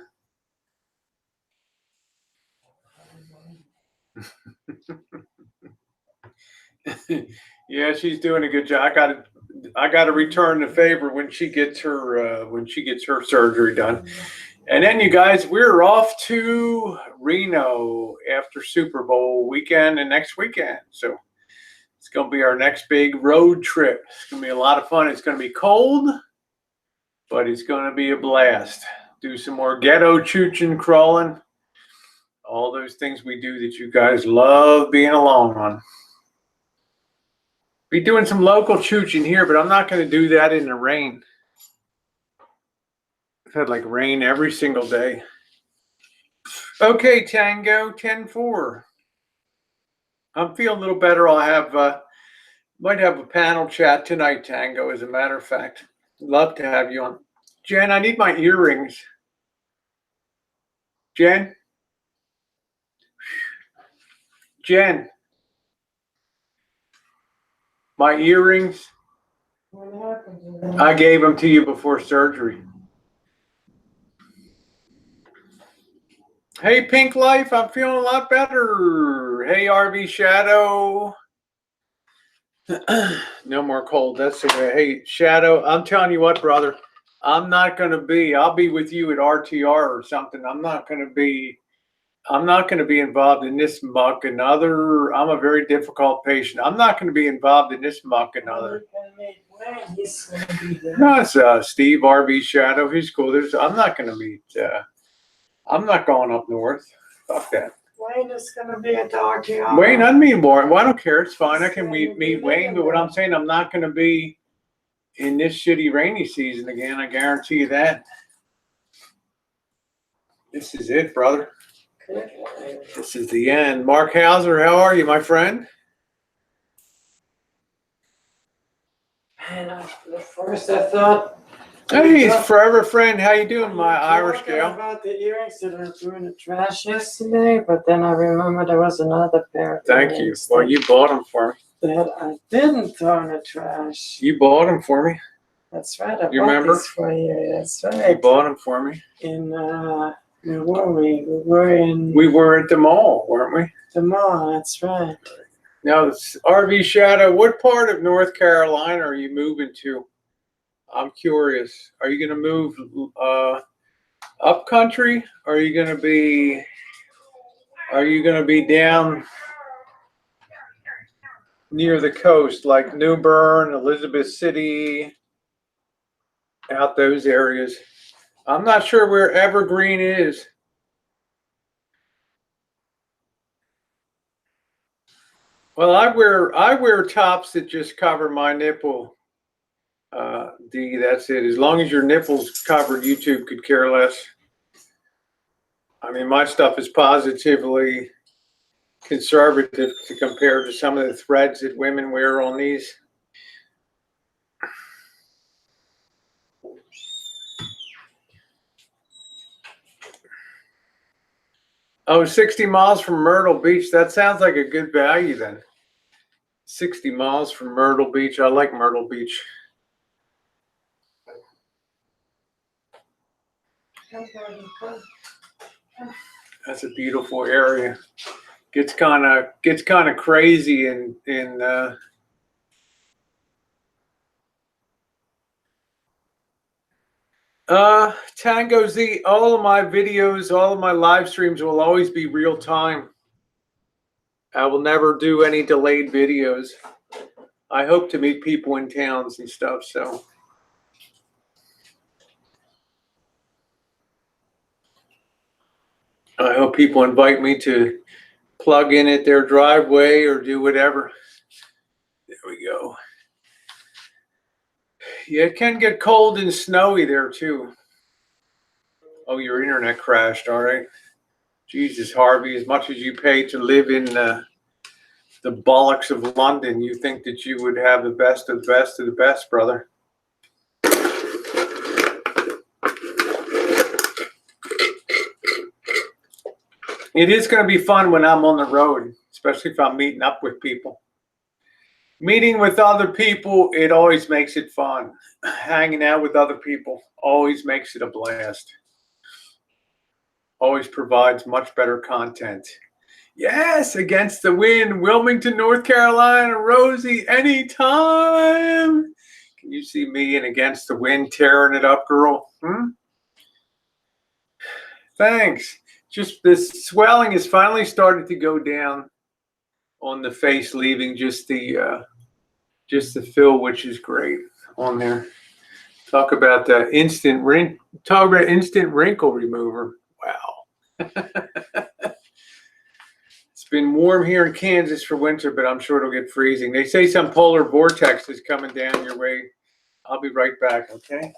Yeah, she's doing a good job. I gotta return the favor when she gets her surgery done. And then, you guys, we're off to Reno after Super Bowl weekend and next weekend. So it's going to be our next big road trip. It's going to be a lot of fun. It's going to be cold, but it's going to be a blast. Do some more ghetto choochin crawling. All those things we do that you guys love being along on. Be doing some local choochin here, but I'm not going to do that in the rain. I've had like rain every single day. Okay, Tango 10-4. I'm feeling a little better. I'll have might have a panel chat tonight, Tango, as a matter of fact. Love to have you on. Jen, I need my earrings. Jen? My earrings? What happened to them? I gave them to you before surgery. Hey, Pink Life, I'm feeling a lot better. Hey, RV Shadow. No more cold. That's the way. Hey, Shadow, I'm telling you what, brother. I'll be with you at RTR or something. I'm not going to be involved in this muck and other. I'm a very difficult patient. I'm not going to be involved in this muck and other. He's going to be there. No, it's Steve RV Shadow. He's cool. I'm not going to meet. I'm not going up north. Fuck that. Wayne is going to be at the RTR. Wayne, I mean Warren. Well, I don't care. It's fine. I can meet Wayne. But what I'm saying, I'm not going to be in this shitty rainy season again. I guarantee you that. This is it, brother. This is the end. Mark Hauser, how are you, my friend? And at first I thought, hey, forever friend. How you doing, my Irish gal? About the earrings that I threw in the trash yesterday, but then I remembered there was another pair of Thank you. Well, you bought them for me. That I didn't throw in the trash. You bought them for me. That's right. I You bought remember? these for you. That's You right. bought them for me. In where were we? We were in We were at the mall, weren't we? the mall. That's right. Now, RV Shadow, what part of North Carolina are you moving to? I'm curious. Are you going to move up country? Or are you going to be down near the coast, like New Bern, Elizabeth City, out those areas? I'm not sure where Evergreen is. Well, I wear tops that just cover my nipple. D, that's it. As long as your nipples covered, YouTube could care less. I mean, my stuff is positively conservative compared to some of the threads that women wear on these. Oh, 60 miles from Myrtle Beach. That sounds like a good value then. 60 miles from Myrtle Beach. I like Myrtle Beach. That's a beautiful area. Gets kind of crazy in Tango Z. All of my videos, all of my live streams will always be real time. I will never do any delayed videos. I hope to meet people in towns and stuff, so. I hope people invite me to plug in at their driveway or do whatever. There we go. Yeah, it can get cold and snowy there too. Oh, your internet crashed, all right. Jesus, Harvey, as much as you pay to live in the bollocks of London, you think that you would have the best of the best of the best, brother. It is going to be fun when I'm on the road, especially if I'm meeting up with people. Meeting with other people, it always makes it fun. Hanging out with other people always makes it a blast. Always provides much better content. Yes, against the wind, Wilmington, North Carolina, Rosie, anytime. Can you see me and against the wind tearing it up, girl? Thanks. Just the swelling has finally started to go down on the face, leaving just the fill, which is great on there. Talk about the instant wrinkle remover. Wow. It's been warm here in Kansas for winter, but I'm sure it'll get freezing. They say some polar vortex is coming down your way. I'll be right back, okay?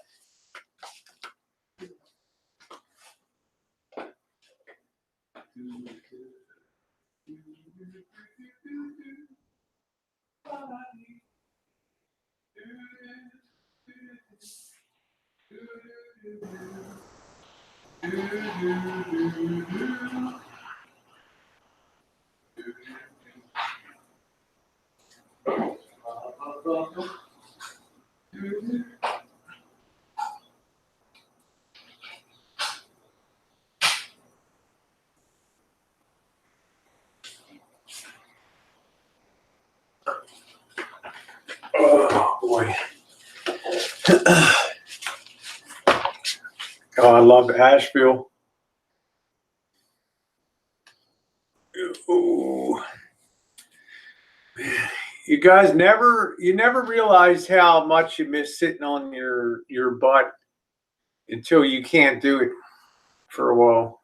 Oh boy. Oh, I love Asheville. Ooh. You guys never realize how much you miss sitting on your butt until you can't do it for a while.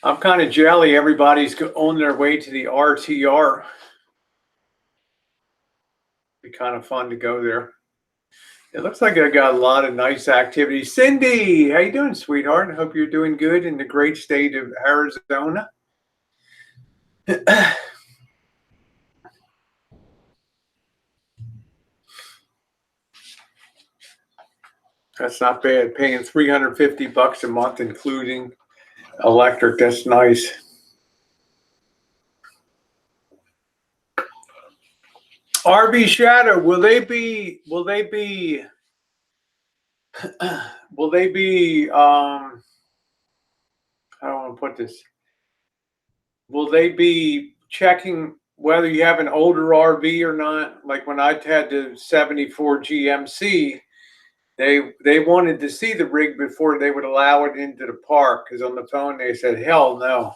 I'm kind of jelly. Everybody's on their way to the RTR. Be kind of fun to go there. It looks like I got a lot of nice activities. Cindy, how you doing, sweetheart? I hope you're doing good in the great state of Arizona. That's not bad. Paying $350 a month, including electric. That's nice. RV Shadow, will they be Will they be, how do I want to put this? Will they be checking whether you have an older RV or not? Like when I had the 74 GMC, they wanted to see the rig before they would allow it into the park, because on the phone they said, hell no.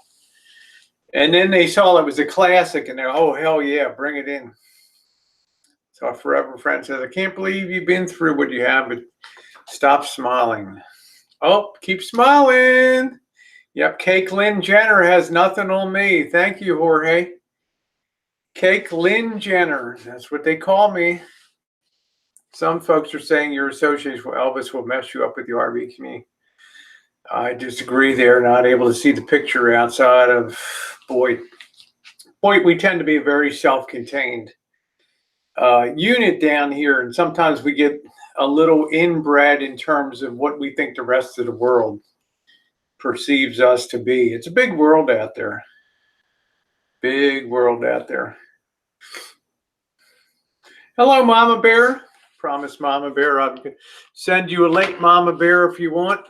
And then they saw it was a classic and they're, oh, hell yeah, bring it in. So our forever friend says, I can't believe you've been through what you have, but stop smiling. Oh, keep smiling. Yep, Cake Lynn Jenner has nothing on me. Thank you, Jorge. Cake Lynn Jenner, that's what they call me. Some folks are saying your association with Elvis will mess you up with the RV community. I disagree. They're not able to see the picture outside of Boyd. Boyd, we tend to be a very self-contained unit down here, and sometimes we get a little inbred in terms of what we think the rest of the world perceives us to be. It's a big world out there. Big world out there. Hello, Mama Bear. Promise, Mama Bear, I'll send you a link, Mama Bear, if you want.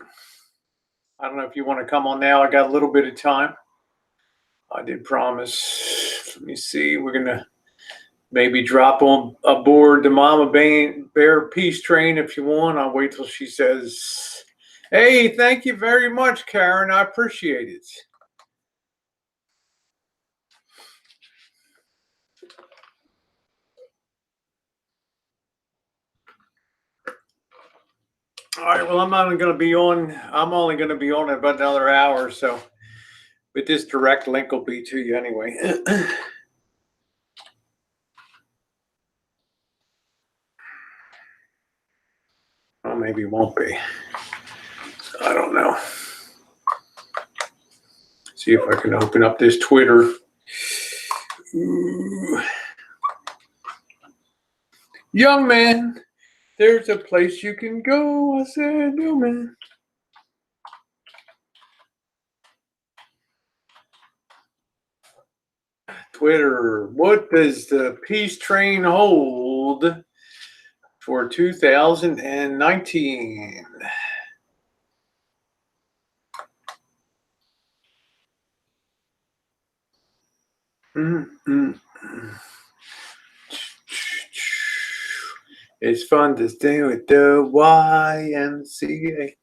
I don't know if you want to come on now. I got a little bit of time. I did promise. Let me see. We're going to maybe drop on aboard the Mama Bear peace train if you want. I'll wait till she says, hey, thank you very much, Karen. I appreciate it. All right, well, I'm only going to be on about another hour or so. But this direct link will be to you anyway. Well, maybe it won't be. I don't know. See if I can open up this Twitter. Ooh. Young man, there's a place you can go. I said, no, man. Twitter, what does the peace train hold for 2019? It's fun to stay with the YMCA.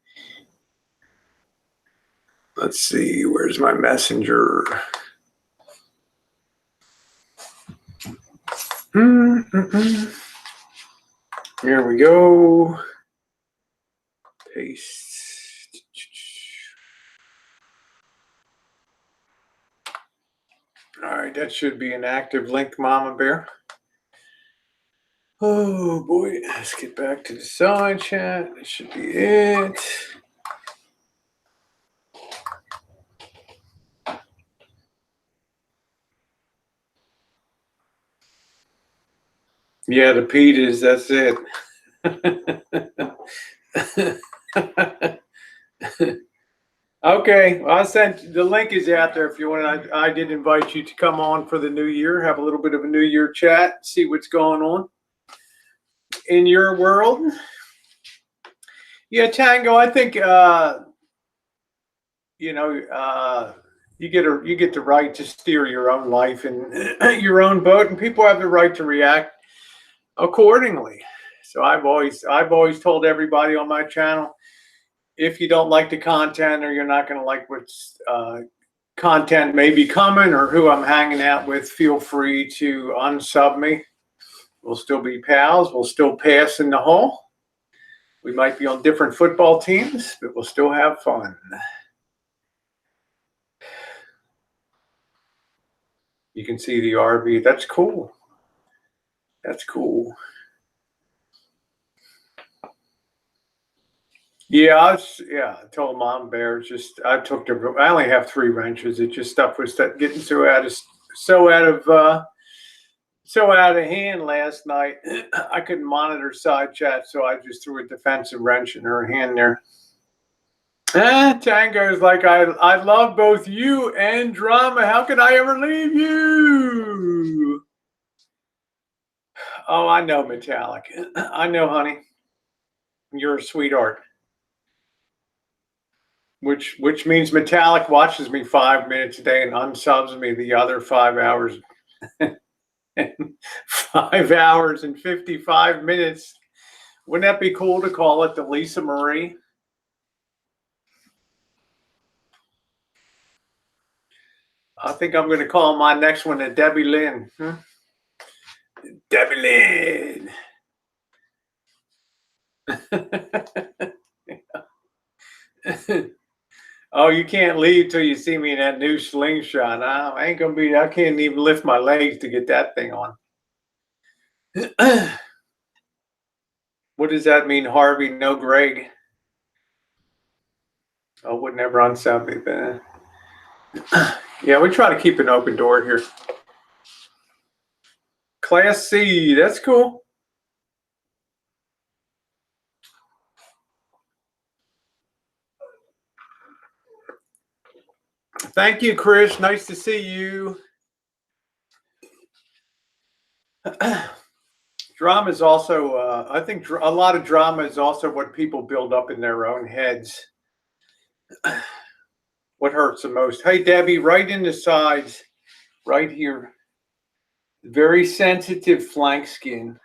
Let's see, where's my messenger? Here we go. Paste. All right, that should be an active link, Mama Bear. Oh boy, let's get back to the side chat. That should be it. Yeah, the Peters, that's it. Okay, well, I sent the link is out there if you want. I did invite you to come on for the new year, have a little bit of a new year chat, see what's going on in your world. Yeah, Tango, I think you get the right to steer your own life and your own boat, and people have the right to react accordingly. So I've always told everybody on my channel, if you don't like the content or you're not going to like what's content may be coming or who I'm hanging out with, feel free to unsub me. We'll still be pals. We'll still pass in the hall. We might be on different football teams, but we'll still have fun. You can see the RV. That's cool. That's cool. Yeah, I told Mom Bear, I only have 3 wrenches. It just stuff was getting so out of hand last night. I couldn't monitor side chat, so I just threw a defensive wrench in her hand there. Tango's like, I love both you and drama. How could I ever leave you? Oh, I know, Metallic. I know, honey. You're a sweetheart. Which means Metallic watches me 5 minutes a day and unsubs me the other 5 hours. 5 hours and 55 minutes. Wouldn't that be cool to call it the Lisa Marie? I think I'm going to call my next one the Debbie Lynn. Debbie Lynn. Oh, you can't leave till you see me in that new slingshot. I ain't gonna be. I can't even lift my legs to get that thing on. What does that mean, Harvey? No, Greg. I would never unsub me then. Yeah, we try to keep an open door here. Class C, that's cool. Thank you, Chris. Nice to see you. Drama is also, I think a lot of drama is also what people build up in their own heads. What hurts the most? Hey, Debbie, right in the sides, right here. Very sensitive flank skin.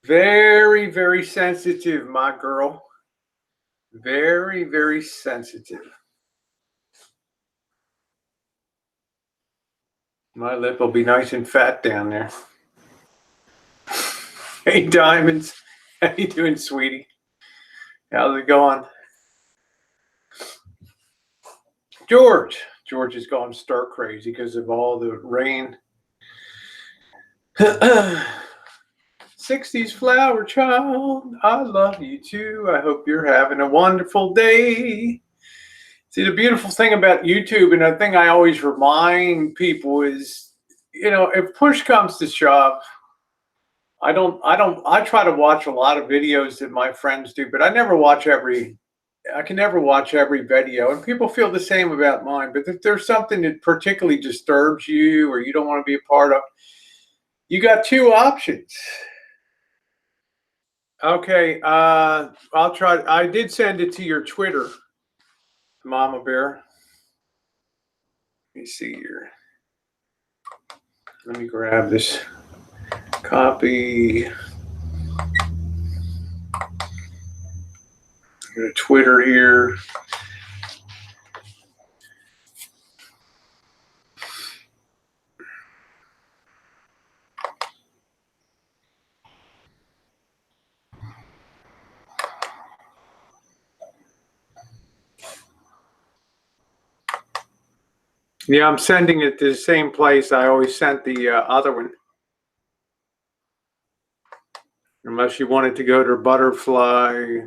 Very, very sensitive, my girl. Very, very sensitive. My lip will be nice and fat down there. Hey, Diamonds. How you doing, sweetie? How's it going? George. George is going stir crazy because of all the rain. 60s flower child, I love you too. I hope you're having a wonderful day. See, the beautiful thing about YouTube, and the thing I always remind people is, if push comes to shove, I try to watch a lot of videos that my friends do, but I can never watch every video, and people feel the same about mine. But if there's something that particularly disturbs you or you don't want to be a part of, you got two options. Okay, I'll try. I did send it to your Twitter, MammaBear. Let me see here. Let me grab this copy. Go to Twitter here. Yeah, I'm sending it to the same place I always sent the other one. Unless you wanted to go to Butterfly.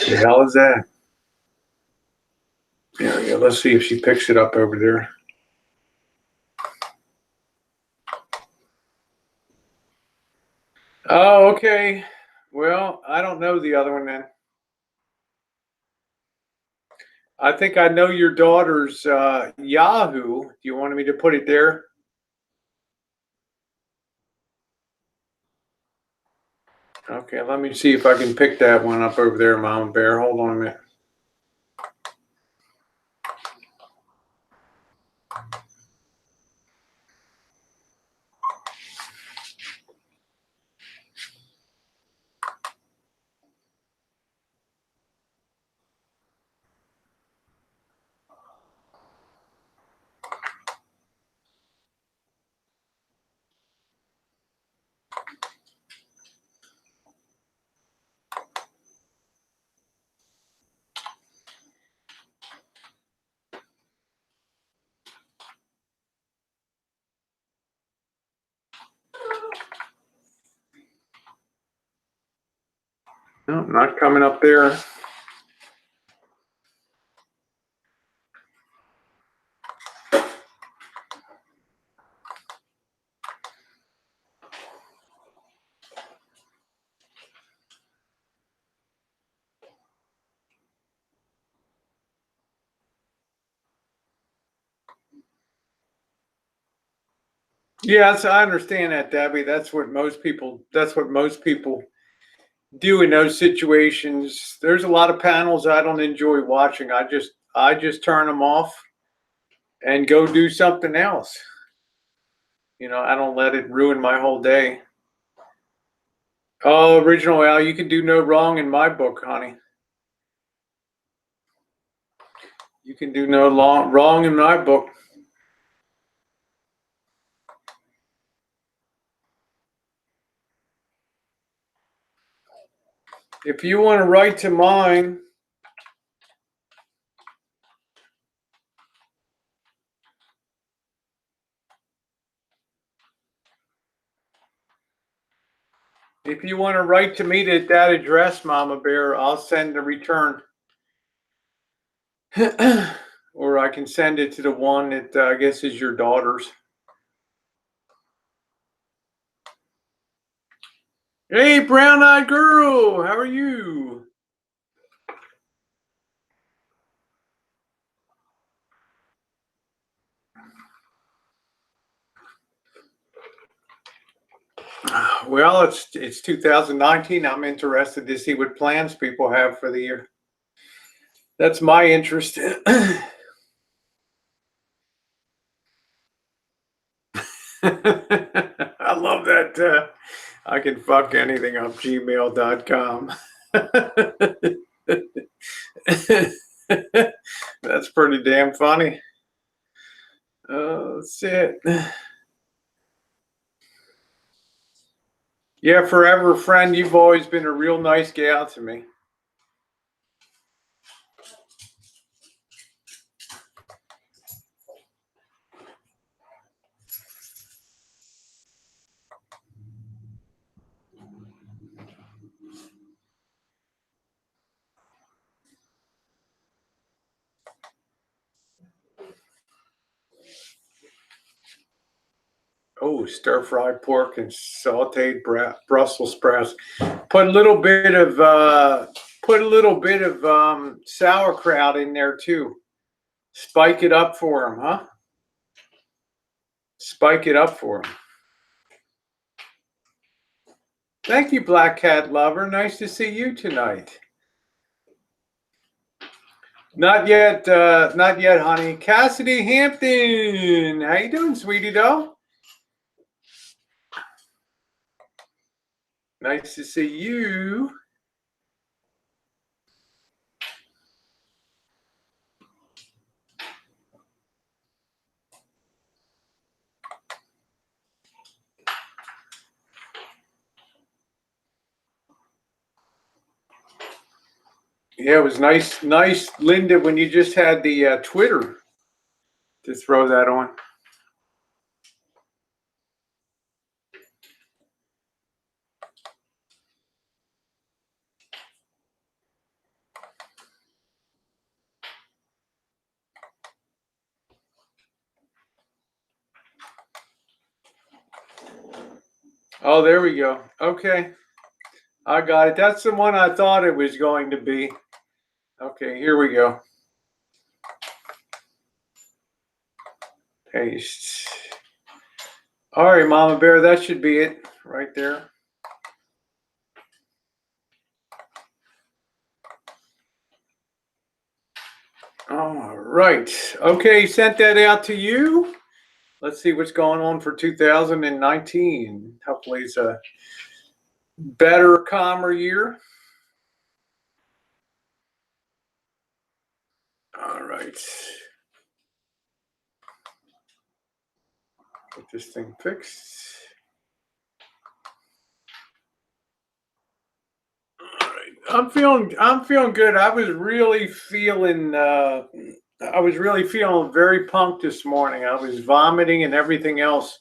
The hell is that? There we go. Let's see if she picks it up over there. Oh, okay. Well, I don't know the other one then. I think I know your daughter's Yahoo. Do you want me to put it there? Okay, let me see if I can pick that one up over there, MammaBear. Hold on a minute. No, not coming up there. Yes, I understand that, Debbie. That's what most people do in those situations. There's a lot of panels I don't enjoy watching. I just turn them off and go do something else. I don't let it ruin my whole day. Oh, original Al, you can do no wrong in my book, honey. You can do no wrong in my book. If you want to write to mine, if you want to write to me at that address, Mama Bear, I'll send the return. Or I can send it to the one that I guess is your daughter's. Hey, brown-eyed girl, how are you? Well, it's 2019. I'm interested to see what plans people have for the year. That's my interest. I love that. I can fuck anything on gmail.com. That's pretty damn funny. That's it. Yeah, forever friend, you've always been a real nice gal to me. Oh, stir-fried pork and sautéed Brussels sprouts. Put a little bit of sauerkraut in there too. Spike it up for them, huh? Spike it up for them. Thank you, Black Cat Lover. Nice to see you tonight. Not yet, honey. Cassidy Hampton, how you doing, sweetie doll? Nice to see you. Yeah, it was nice, Linda, when you just had the Twitter to throw that on. Oh, there we go. Okay. I got it. That's the one I thought it was going to be. Okay, here we go. Paste. All right, Mama Bear, that should be it right there. All right. Okay, sent that out to you. Let's see what's going on for 2019. Hopefully it's a better, calmer year. All right. Get this thing fixed. All right. I'm feeling good. I was really feeling very pumped this morning. I was vomiting and everything else.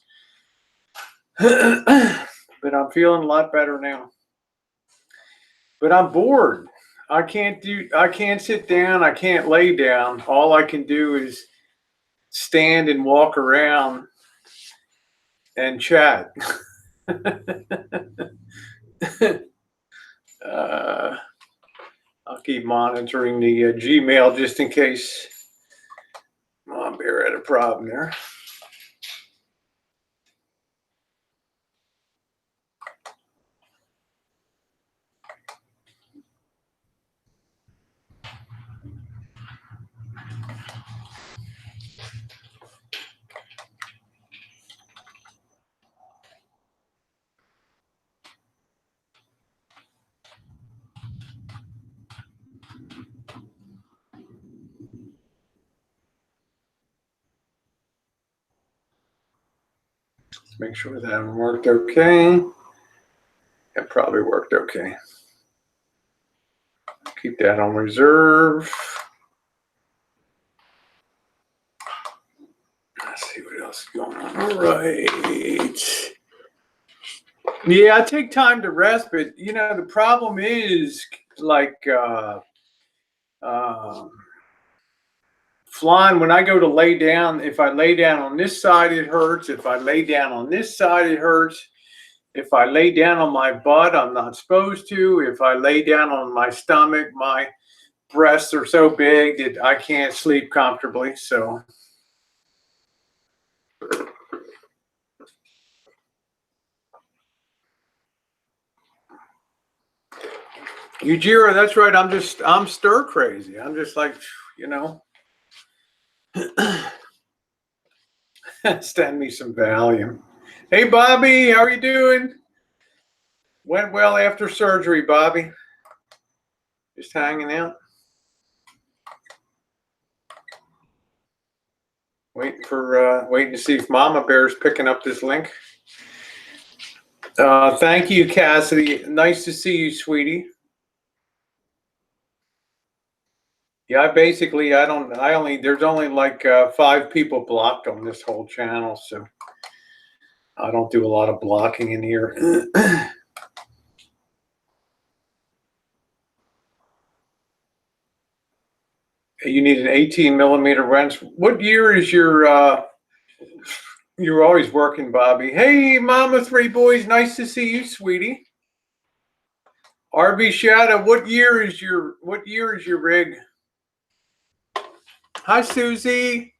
But I'm feeling a lot better now. But I'm bored. I can't sit down, I can't lay down. All I can do is stand and walk around and chat. I'll keep monitoring the Gmail just in case Mom Bear had a problem there. Make sure that one worked okay. It probably worked okay. Keep that on reserve. Let's see what else is going on. All right. Yeah, I take time to rest, but you know, the problem is like flying, when I go to lay down, if I lay down on this side, it hurts. If I lay down on this side, it hurts. If I lay down on my butt, I'm not supposed to. If I lay down on my stomach, my breasts are so big that I can't sleep comfortably. So Ujira, that's right. I'm stir crazy. I'm just like, you know, stand me some Valium. Hey, Bobby, how are you doing? Went well after surgery, Bobby. Just hanging out. Waiting to see if MammaBear is picking up this link. Thank you, Cassidy. Nice to see you, sweetie. Yeah, there's only like 5 people blocked on this whole channel, so I don't do a lot of blocking in here. You need an 18mm wrench. What year is your, you're always working, Bobby. Hey, Mama 3 boys, nice to see you, sweetie. RB Shadow, what year is your rig? Hi, Susie.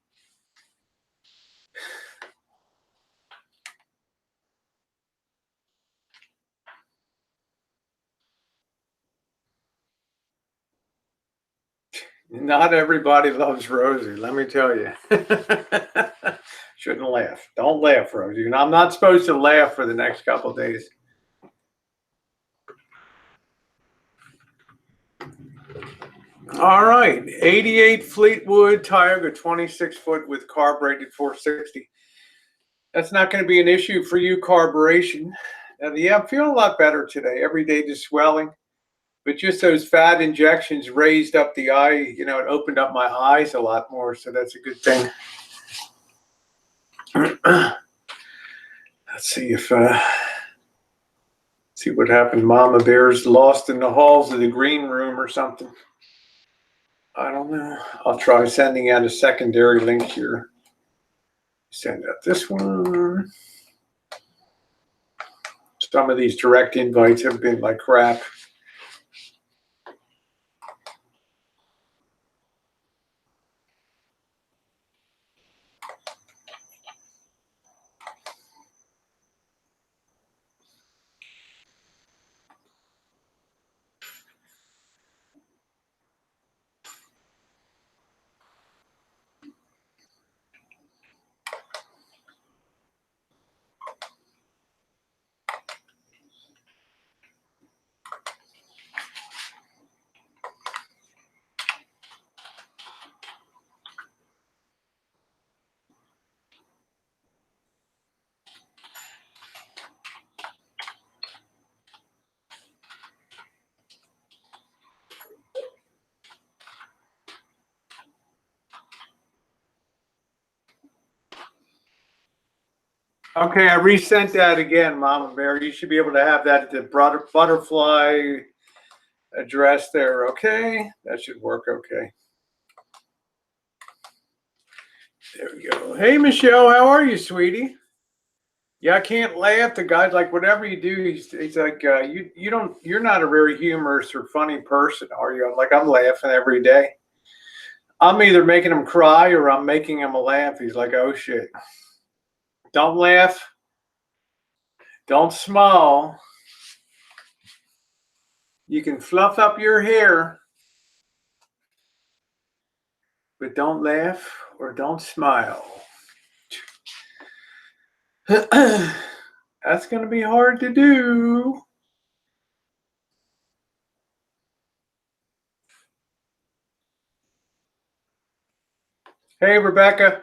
Not everybody loves Rosie, let me tell you. Shouldn't laugh. Don't laugh, Rosie. And I'm not supposed to laugh for the next couple of days. All right, 88 Fleetwood Tioga 26-foot with carbureted 460. That's not going to be an issue for you, carburation. Yeah, I'm feeling a lot better today. Every day just swelling. But just those fat injections raised up the eye, you know, it opened up my eyes a lot more, so that's a good thing. Let's see if see what happened. MammaBear's lost in the halls of the green room or something. I don't know. I'll try sending out a secondary link here. Send out this one. Some of these direct invites have been like crap. Okay, I resent that again, MammaBear. You should be able to have that at the butterfly address there. Okay, that should work. Okay. There we go. Hey, Michelle, how are you, sweetie? Yeah, I can't laugh. The guy's like, whatever you do, he's like, you're not a very humorous or funny person, are you? I'm like, I'm laughing every day. I'm either making him cry or I'm making him laugh. He's like, oh shit. Don't laugh. Don't smile. You can fluff up your hair, but don't laugh or don't smile. That's going to be hard to do. Hey, Rebecca.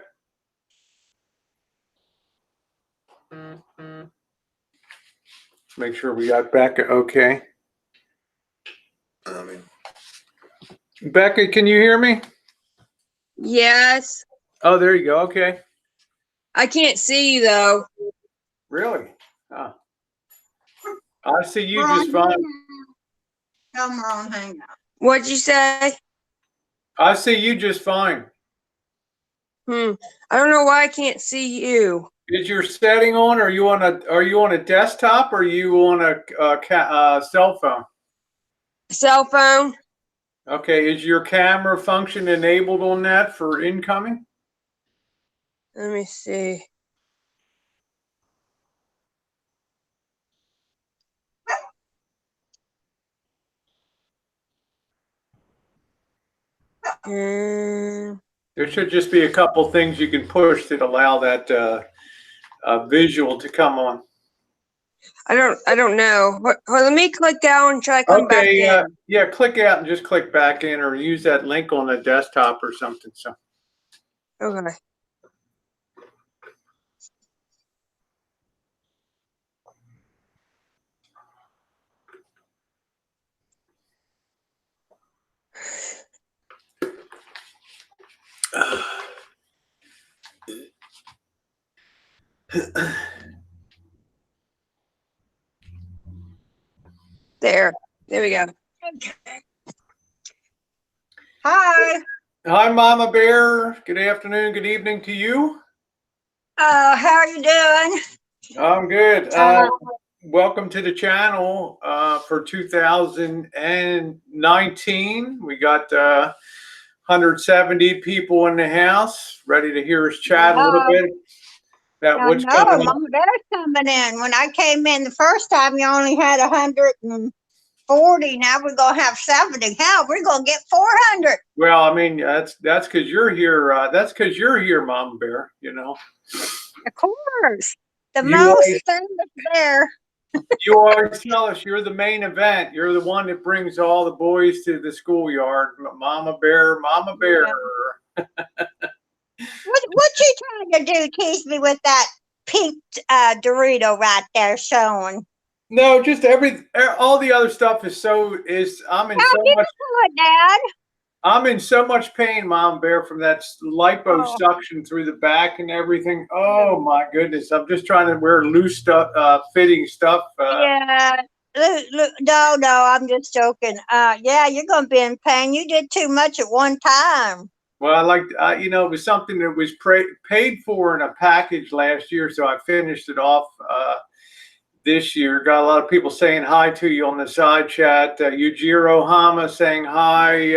Make sure we got Becca okay. Becca, can you hear me? Yes. Oh, there you go. Okay. I can't see you though. Really? Oh. I see you just fine. Come on, hang out. What'd you say? I see you just fine. I don't know why I can't see you. Is your setting on? Are you on a desktop or are you on a cell phone? Cell phone? Okay. Is your camera function enabled on that for incoming? Let me see. There should just be a couple things you can push that allow that visual to come on. I don't know. Let me click out and try come back Okay, in. yeah, click out and just click back in, or use that link on the desktop or something. So Okay. There we go. Hi. hi, Mama Bear. Good afternoon, good evening to you. How are you doing? I'm good. Welcome to the channel for 2019. We got 170 people in the house, ready to hear us chat a little bit about I what's know, going on. Mama Bear's coming in. When I came in the first time, you only had 140. Now we're gonna have 70. How? We're gonna get 400. Well, I mean, that's because you're here. That's because you're here, Mama Bear. You know. Of course. The You most always- famous bear. You always tell us you're the main event. You're the one that brings all the boys to the schoolyard. Mama Bear, Mama Bear. Yeah. What you trying to do, tease me with that pink Dorito right there showing? No, just all the other stuff is I'm in How so you much. do it, Dad? I'm in so much pain, Mom Bear, from that liposuction through the back and everything. Oh my goodness! I'm just trying to wear loose stuff, fitting stuff. Yeah. Look, no, I'm just joking. Yeah, you're gonna be in pain. You did too much at one time. Well, it was something that was paid for in a package last year, so I finished it off this year. Got a lot of people saying hi to you on the side chat. Yujiro Hama saying hi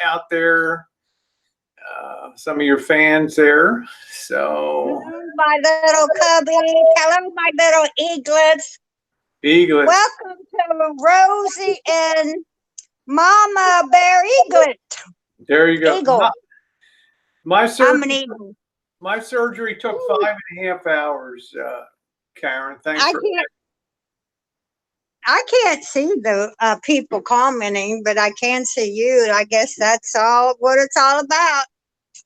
out there. Some of your fans there. So, My little cubby. Hello, my little eaglets. Eaglet. Welcome to Rosie and Mama Bear Eaglet. There you go. Eagle. My I'm an surgery. eagle. My surgery took 5.5 hours. Karen, thanks for. I can't see the people commenting, but I can see you. I guess that's all what it's all about.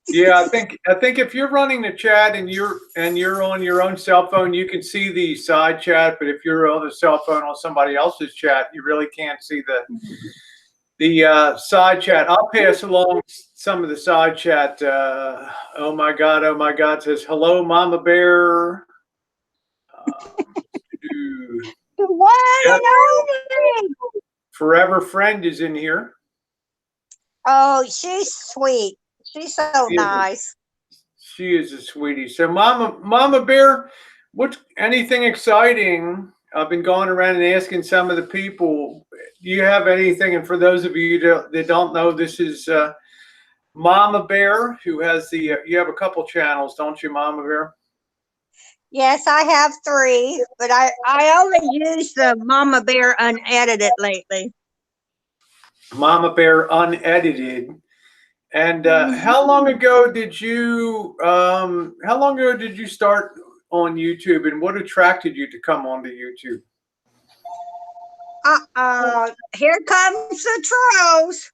Yeah, I think if you're running the chat and you're on your own cell phone, you can see the side chat. But if you're on a cell phone on somebody else's chat, you really can't see the side chat. I'll pass along some of the side chat. Oh my God! Says hello, Mama Bear. The one and only. Forever Friend is in here. Oh, she's sweet. She's so nice. She is a sweetie. So Mama Bear, what's anything exciting? I've been going around and asking some of the people, do you have anything? And for those of you that don't know, this is Mama Bear, who has you have a couple channels, don't you, Mama Bear? Yes, I have 3, but I only use the Mama Bear unedited lately. Mama Bear Unedited. And how long ago did you start on YouTube, and what attracted you to come onto YouTube? Here comes the trolls.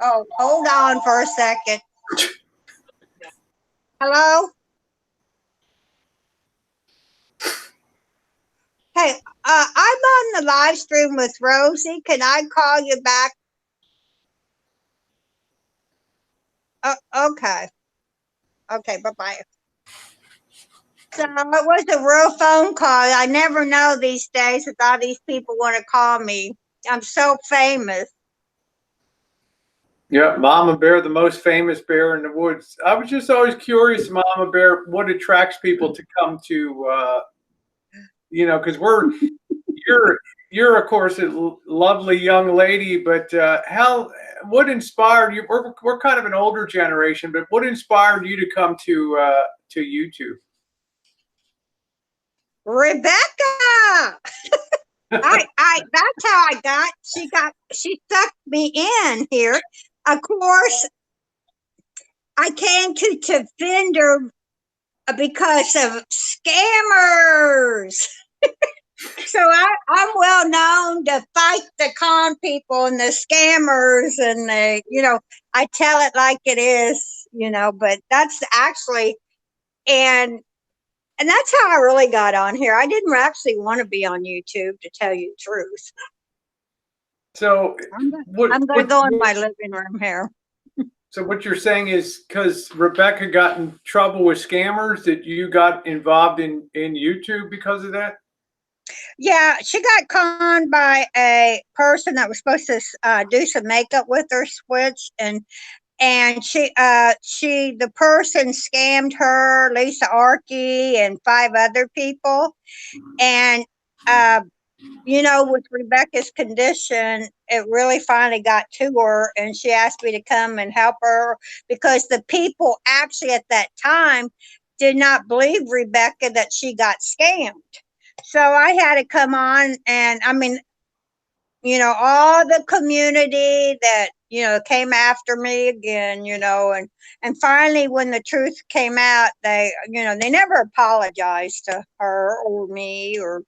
Oh, hold on for a second. Hello? Okay, I'm on the live stream with Rosie. Can I call you back? Okay. Okay, bye-bye. So it was a real phone call. I never know these days if all these people want to call me. I'm so famous. Yeah, Mama Bear, the most famous bear in the woods. I was just always curious, Mama Bear, what attracts people to come to, because you're of course a lovely young lady, but what inspired you? We're kind of an older generation, but what inspired you to come to YouTube? Rebecca! That's how she sucked me in here. Of course, I came to defend her because of scammers. So I'm well known to fight the con people and the scammers, and I tell it like it is, but that's actually, and that's how I really got on here. I didn't actually want to be on YouTube, to tell you the truth. So I'm going to go in my living room here. So what you're saying is because Rebecca got in trouble with scammers that you got involved in YouTube because of that? Yeah, she got conned by a person that was supposed to do some makeup with her, Switch, and the person scammed her, Lisa Archie, and 5 other people. And with Rebecca's condition, it really finally got to her, and she asked me to come and help her because the people actually at that time did not believe Rebecca that she got scammed. So I had to come on, and I mean, all the community that, came after me again, and finally when the truth came out, they never apologized to her or me, or,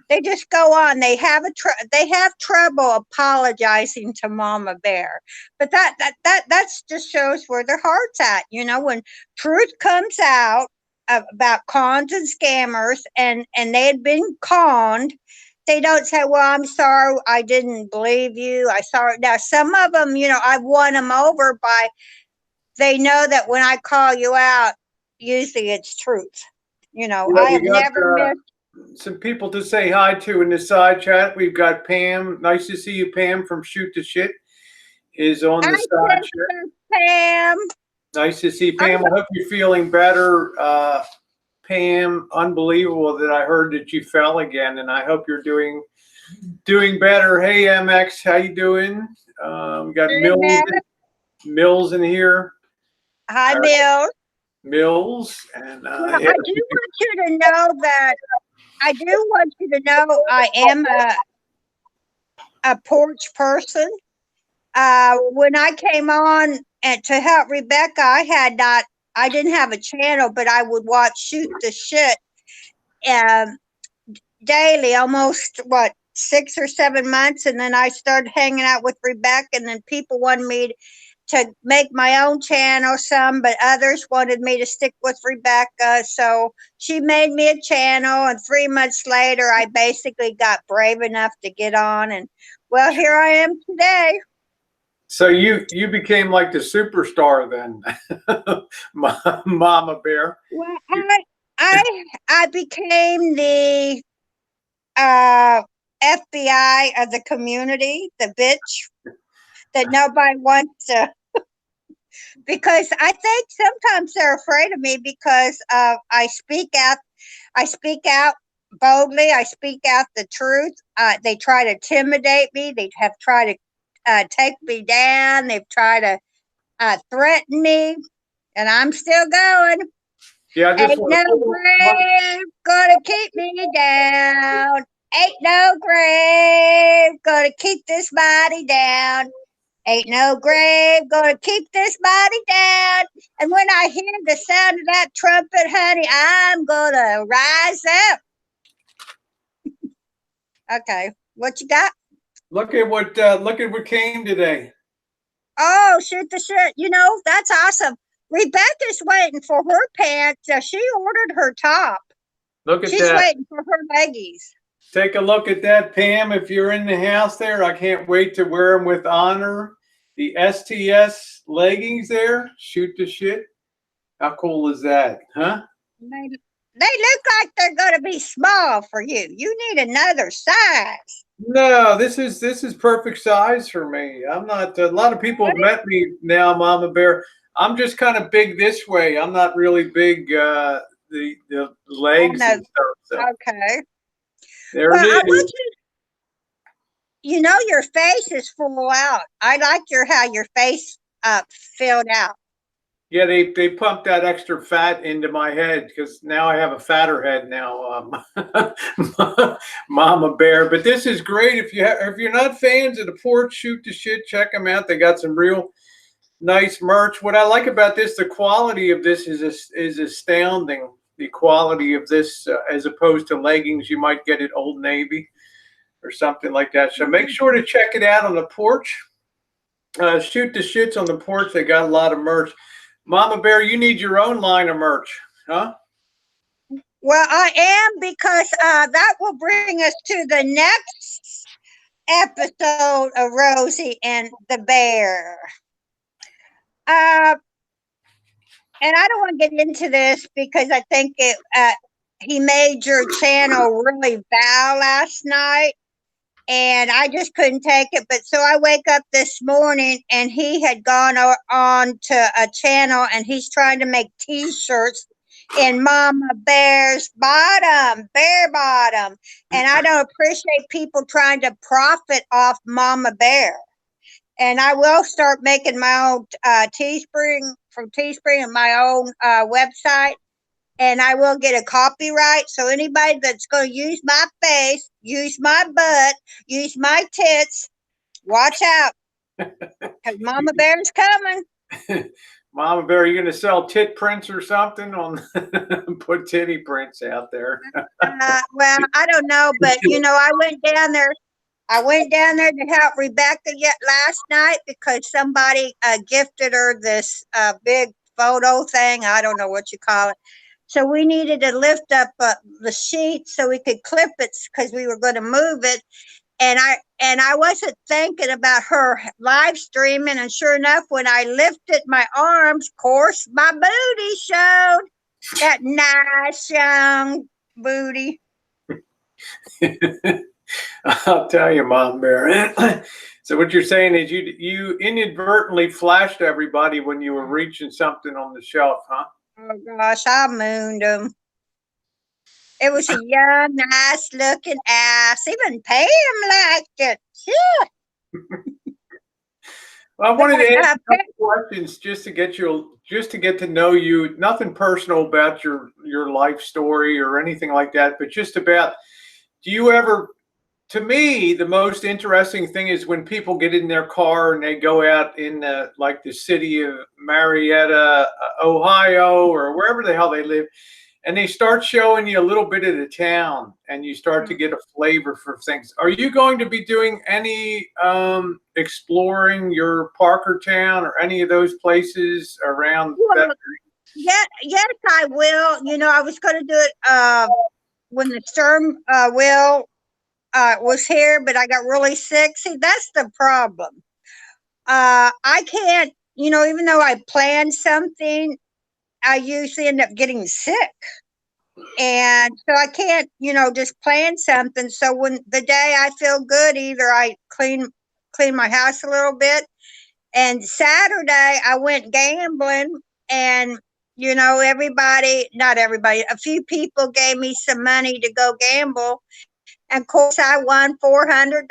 they just go on. They have trouble apologizing to Mama Bear, but that's just shows where their heart's at. When truth comes out about cons and scammers, and they had been conned, they don't say, well, I'm sorry, I didn't believe you. I saw it. Now, some of them, I've won them over by, they know that when I call you out, usually it's truth. I have never missed. Some people to say hi to in the side chat. We've got Pam. Nice to see you, Pam, from Shoot the Shit is on the side chat. Pam. Nice to see Pam. I hope you're feeling better. Pam, unbelievable that I heard that you fell again, and I hope you're doing better. Hey, MX, how you doing? We got Mills in here. Hi, Mills. Mills, and I do want you to know that I am a porch person. When I came on and to help Rebecca, I didn't have a channel, but I would watch Shoot the Shit daily, almost 6 or 7 months, and then I started hanging out with Rebecca, and then people wanted me to make my own channel, but others wanted me to stick with Rebecca, so she made me a channel, and 3 months later I basically got brave enough to get on, and well, here I am today. So you became like the superstar then, Mama Bear. Well, I became the FBI of the community, the bitch that nobody wants to, because I think sometimes they're afraid of me because I speak out boldly. I speak out the truth. They try to intimidate me. They have tried to take me down. They've tried to threaten me, and I'm still going. Yeah, ain't no grave gonna keep me down. Ain't no grave gonna keep this body down. Ain't no grave gonna keep this body down. And when I hear the sound of that trumpet, honey, I'm gonna rise up. Okay, what you got? Look at what came today. Oh, Shoot the Shit. That's awesome. Rebecca's waiting for her pants. She ordered her top. Look at She's that. waiting for her leggies. Take a look at that, Pam. If you're in the house there, I can't wait to wear them with honor. The STS leggings there, shoot the shit. How cool is that, huh? They look like they're going to be small for you. You need another size. No, this is perfect size for me. I'm not. A lot of people have met me now, Mama Bear. I'm just kind of big this way. I'm not really big. The legs and stuff. So Okay. there Well, it I is. want you know, your face is full out. I like how your face filled out. Yeah, they pumped that extra fat into my head because now I have a fatter head now, Mama Bear. But this is great. If you're not fans of the porch, shoot the shit. Check them out. They got some real nice merch. What I like about this, the quality of this is astounding. The quality of this, as opposed to leggings you might get at Old Navy or something like that. So make sure to check it out on the porch. Shoot the shits on the porch. They got a lot of merch. Mama Bear, you need your own line of merch, huh? Well, I am, because that will bring us to the next episode of Rosie and the Bear. And I don't want to get into this because I think he made your channel really foul last night, and I just couldn't take it. But so I wake up this morning and he had gone on to a channel and he's trying to make t-shirts in Mama Bear's bottom, bare bottom. And I don't appreciate people trying to profit off Mama Bear. And I will start making my own Teespring and my own website. And I will get a copyright. So anybody that's going to use my face, use my butt, use my tits, watch out. Because Mama Bear's coming. Mama Bear, you gonna sell tit prints or something on? Put titty prints out there. Well, I don't know, but you know, I went down there to help Rebecca yet last night because somebody gifted her this big photo thing. I don't know what you call it. So we needed to lift up the sheet so we could clip it because we were going to move it. And I wasn't thinking about her live streaming. And sure enough, when I lifted my arms, of course, my booty showed. That nice young booty. I'll tell you, Mom Bear. So what you're saying is you inadvertently flashed everybody when you were reaching something on the shelf, huh? Oh gosh, I mooned him. It was a young, nice looking ass. Even Pam liked it. Yeah. Well, I wanted to ask a couple questions just to get to know you. Nothing personal about your life story or anything like that, but just about, do you ever, to me, the most interesting thing is when people get in their car and they go out in like the city of Marietta, Ohio, or wherever the hell they live, and they start showing you a little bit of the town and you start to get a flavor for things. Are you going to be doing any exploring your Parkertown or any of those places around that? Yes, I will. You know, I was going to do it when the Sturm Will was here, but I got really sick. See, that's the problem. I can't, you know, even though I planned something, I usually end up getting sick. And so I can't, you know, just plan something. So when the day I feel good, either I clean my house a little bit. And Saturday I went gambling, and you know, not everybody, a few people gave me some money to go gamble. And of course I won $430.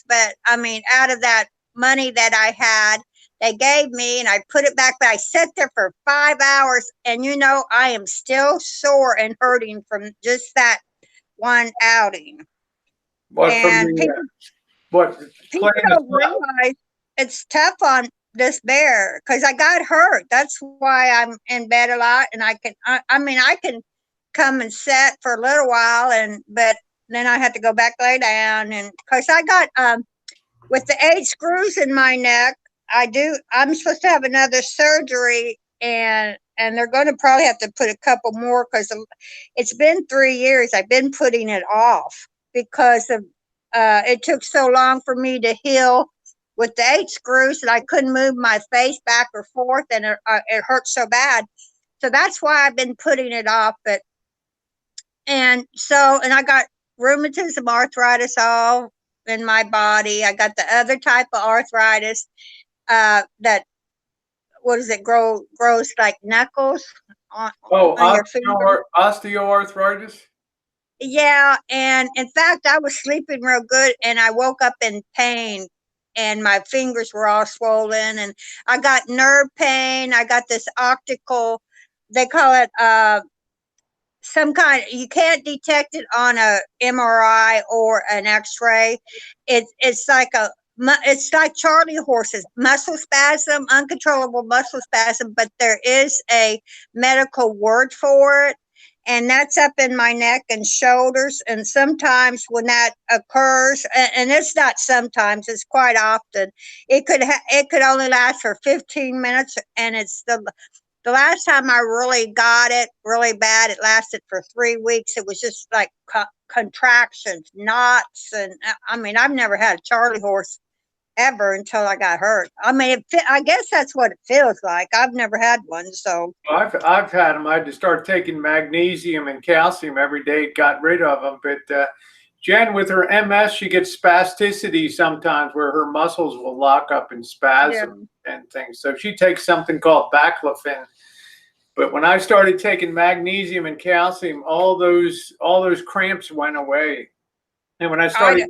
But I mean, out of that money that I had, they gave me, and I put it back, but I sat there for 5 hours, and you know, I am still sore and hurting from just that one outing. People don't realize it's tough on this bear because I got hurt. That's why I'm in bed a lot, and I can come and sit for a little while, but then I have to go back lay down, and because I got with the 8 screws in my neck. I'm supposed to have another surgery, and and they're going to probably have to put a couple more because it's been 3 years. I've been putting it off because of it took so long for me to heal with the 8 screws that I couldn't move my face back or forth, and it hurt so bad. So that's why I've been putting it off. And I got rheumatism, arthritis all in my body. I got the other type of arthritis that, what is it, grows like knuckles on your finger. Osteoarthritis. Yeah, and in fact, I was sleeping real good, and I woke up in pain, and my fingers were all swollen, and I got nerve pain. I got this optical, they call it some kind, you can't detect it on a MRI or an X-ray. It's like Charlie horses, muscle spasm, uncontrollable muscle spasm, but there is a medical word for it. And that's up in my neck and shoulders. And sometimes when that occurs, and it's not sometimes, it's quite often, it could only last for 15 minutes. And it's the last time I really got it really bad, it lasted for 3 weeks. It was just like contractions, knots. And I mean, I've never had a Charlie horse ever until I got hurt. I mean, I guess that's what it feels like. I've never had one, so. I've had them. I had to start taking magnesium and calcium every day. Got rid of them, but Jen, with her MS, she gets spasticity sometimes, where her muscles will lock up and spasm and things. So she takes something called baclofen. But when I started taking magnesium and calcium, all those cramps went away. And when I started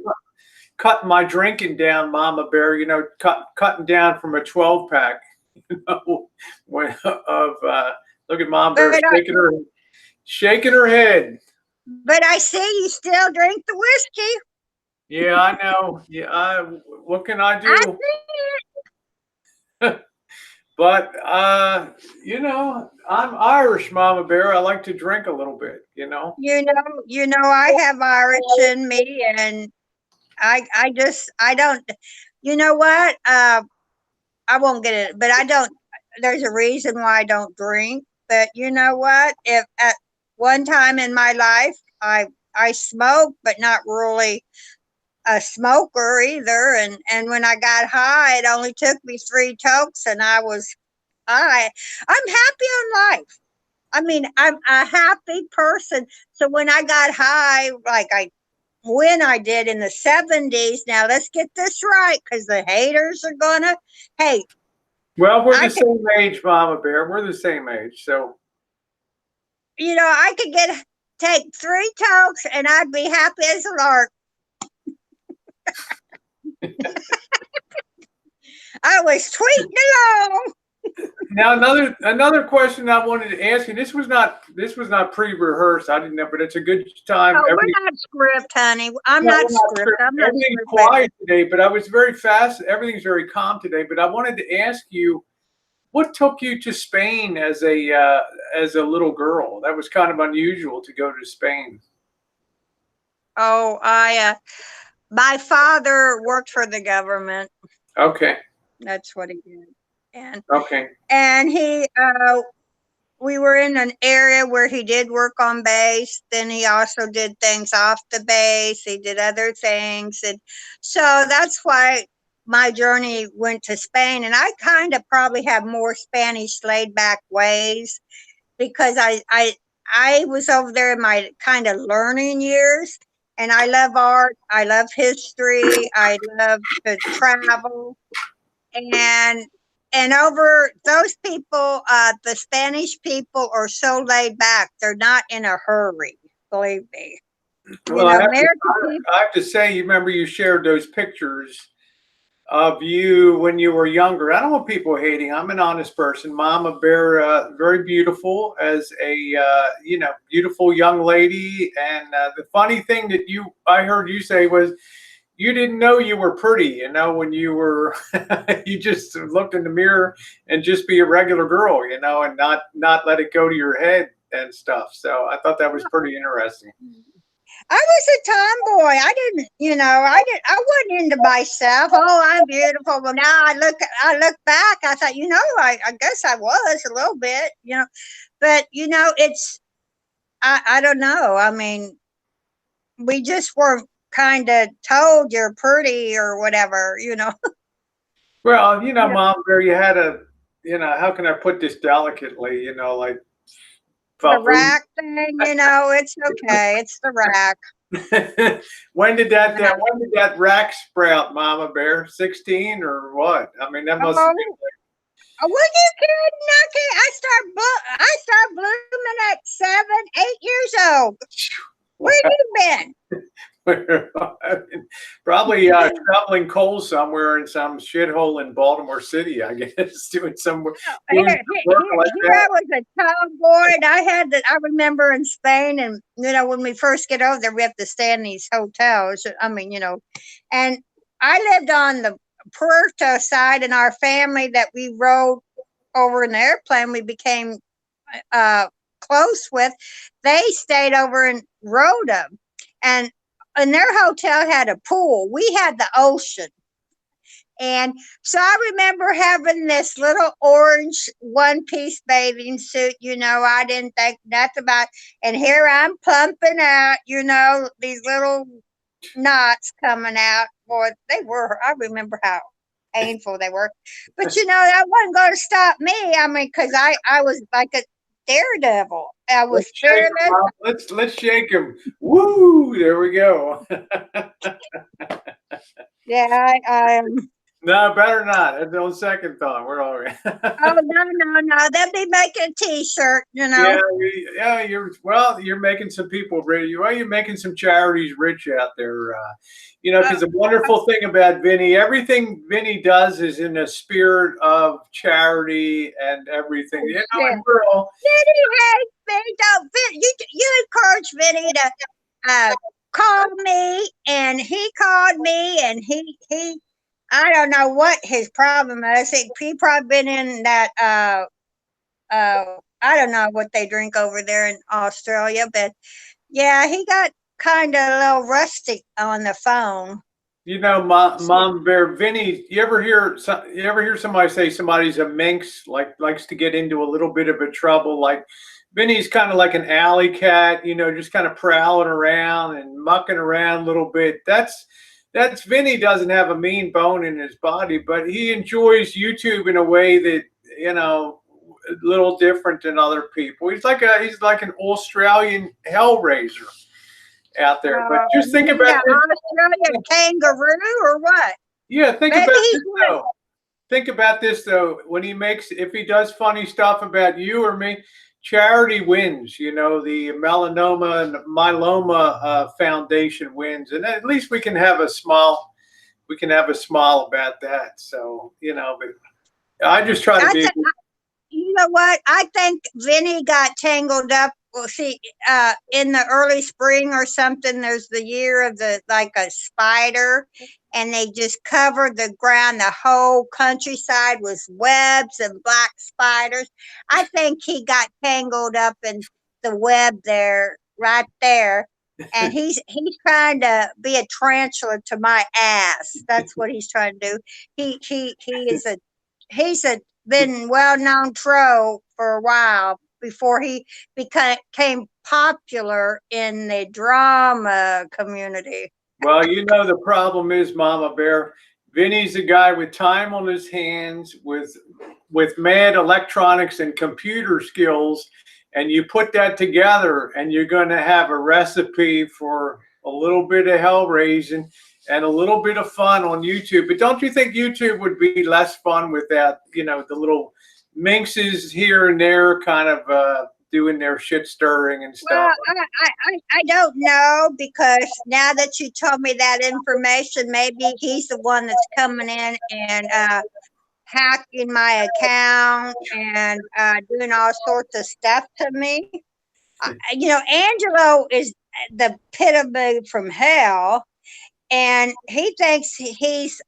cutting my drinking down, MammaBear, you know, cutting down from a 12-pack, you know, look at MammaBear shaking her head. But I see you still drink the whiskey. Yeah, I know. Yeah, what can I do? I see it. But you know, I'm Irish, MammaBear. I like to drink a little bit, you know. You know, I have Irish in me, and I don't. You know what? I won't get it, but I don't. There's a reason why I don't drink. But you know what? If at one time in my life I smoked, but not really a smoker either. And when I got high, it only took me 3 tokes, and I'm happy on life. I mean, I'm a happy person. So when I got high, like when I did in the 70s, now let's get this right, because the haters are gonna hate. Well, we're the same age, MammaBear. We're the same age, so. You know, I could take 3 tokes, and I'd be happy as a lark. I was tweeting along. Now another question I wanted to ask you. This was not pre-rehearsed. I didn't know, but it's a good time. Oh, we're not script, honey. I'm not script. Everything's quiet today, but I was very fast. Everything's very calm today. But I wanted to ask you, what took you to Spain as a little girl? That was kind of unusual to go to Spain. Oh, my father worked for the government. Okay. That's what he did. And he, we were in an area where he did work on base. Then he also did things off the base. He did other things. And so that's why my journey went to Spain. And I kind of probably have more Spanish laid back ways, because I was over there in my kind of learning years, and I love art. I love history. I love to travel. And over those people, the Spanish people are so laid back. They're not in a hurry, believe me. Well, I have to say, you remember you shared those pictures of you when you were younger. I don't want people hating. I'm an honest person. MammaBear, very beautiful as a beautiful young lady. And the funny thing that I heard you say was, you didn't know you were pretty, you know, when you were, you just looked in the mirror and just be a regular girl, you know, and not let it go to your head and stuff. So I thought that was pretty interesting. I was a tomboy. I didn't, I wasn't into myself. Oh, I'm beautiful. Well, now I look back. I thought, I guess I was a little bit, but it's, I don't know. I mean, we just weren't kind of told you're pretty or whatever. Well, Yeah. Mom Bear, you had a, how can I put this delicately? Like The buffoon. rack thing, it's okay. It's the rack. When did that rack sprout, Mama Bear? 16 or what? I mean, that must have been Oh, what you kidding? I start blooming at 7, 8 years old. Where you been? probably shoveling coal somewhere in some shithole in Baltimore City, I guess, doing some work Here like I that. was a tomboy, and I remember in Spain, and when we first get over there, we have to stay in these hotels. I mean, and I lived on the Puerto side, and our family that we rode over in the airplane, we became close with. They stayed over in Rhoda, and their hotel had a pool. We had the ocean. And so I remember having this little orange one-piece bathing suit, I didn't think nothing about, and here I'm pumping out, these little knots coming out. Boy, I remember how painful they were. But that wasn't going to stop me. I mean, because I was like a daredevil. I was fearless. Let's shake him. Woo! There we go. Yeah, No, better not. That's on second thought. We're all right. oh no. They'll be making a T-shirt, Yeah, you're making some people rich. You're making some charities rich out there. Because the wonderful thing about Vinny, everything Vinny does is in a spirit of charity and everything. And we're all Vinny hates me. Don't you encourage Vinny to call me, and he called me, and he I don't know what his problem is. He probably been in that I don't know what they drink over there in Australia, but yeah, he got kind of a little rustic on the phone. Mom Bear, Vinny, you ever hear somebody say somebody's a minx, likes to get into a little bit of a trouble? Like Vinny's kind of like an alley cat, just kind of prowling around and mucking around a little bit. That's Vinny doesn't have a mean bone in his body, but he enjoys YouTube in a way that, a little different than other people. He's like an Australian hellraiser out there. But just think about this. Australian kangaroo or what? Yeah, think about this though. If he does funny stuff about you or me, charity wins. The melanoma and myeloma foundation wins, and at least we can have a smile. We can have a smile about that. So but I just try to be. You know what? I think Vinny got tangled up. Well, see, in the early spring or something, there's the year of like a spider, and they just covered the ground. The whole countryside was webs and black spiders. I think he got tangled up in the web right there. And he's trying to be a tarantula to my ass. That's what he's trying to do. He's been well-known troll for a while before he became popular in the drama community. Well, the problem is, Mama Bear, Vinny's a guy with time on his hands, with mad electronics and computer skills, and you put that together, and you're going to have a recipe for a little bit of hell raising and a little bit of fun on YouTube. But don't you think YouTube would be less fun without, the little minxes here and there kind of doing their shit stirring and stuff? Well, I don't know, because now that you told me that information, maybe he's the one that's coming in and hacking my account and doing all sorts of stuff to me. Angelo is the epitome from hell. And he thinks he's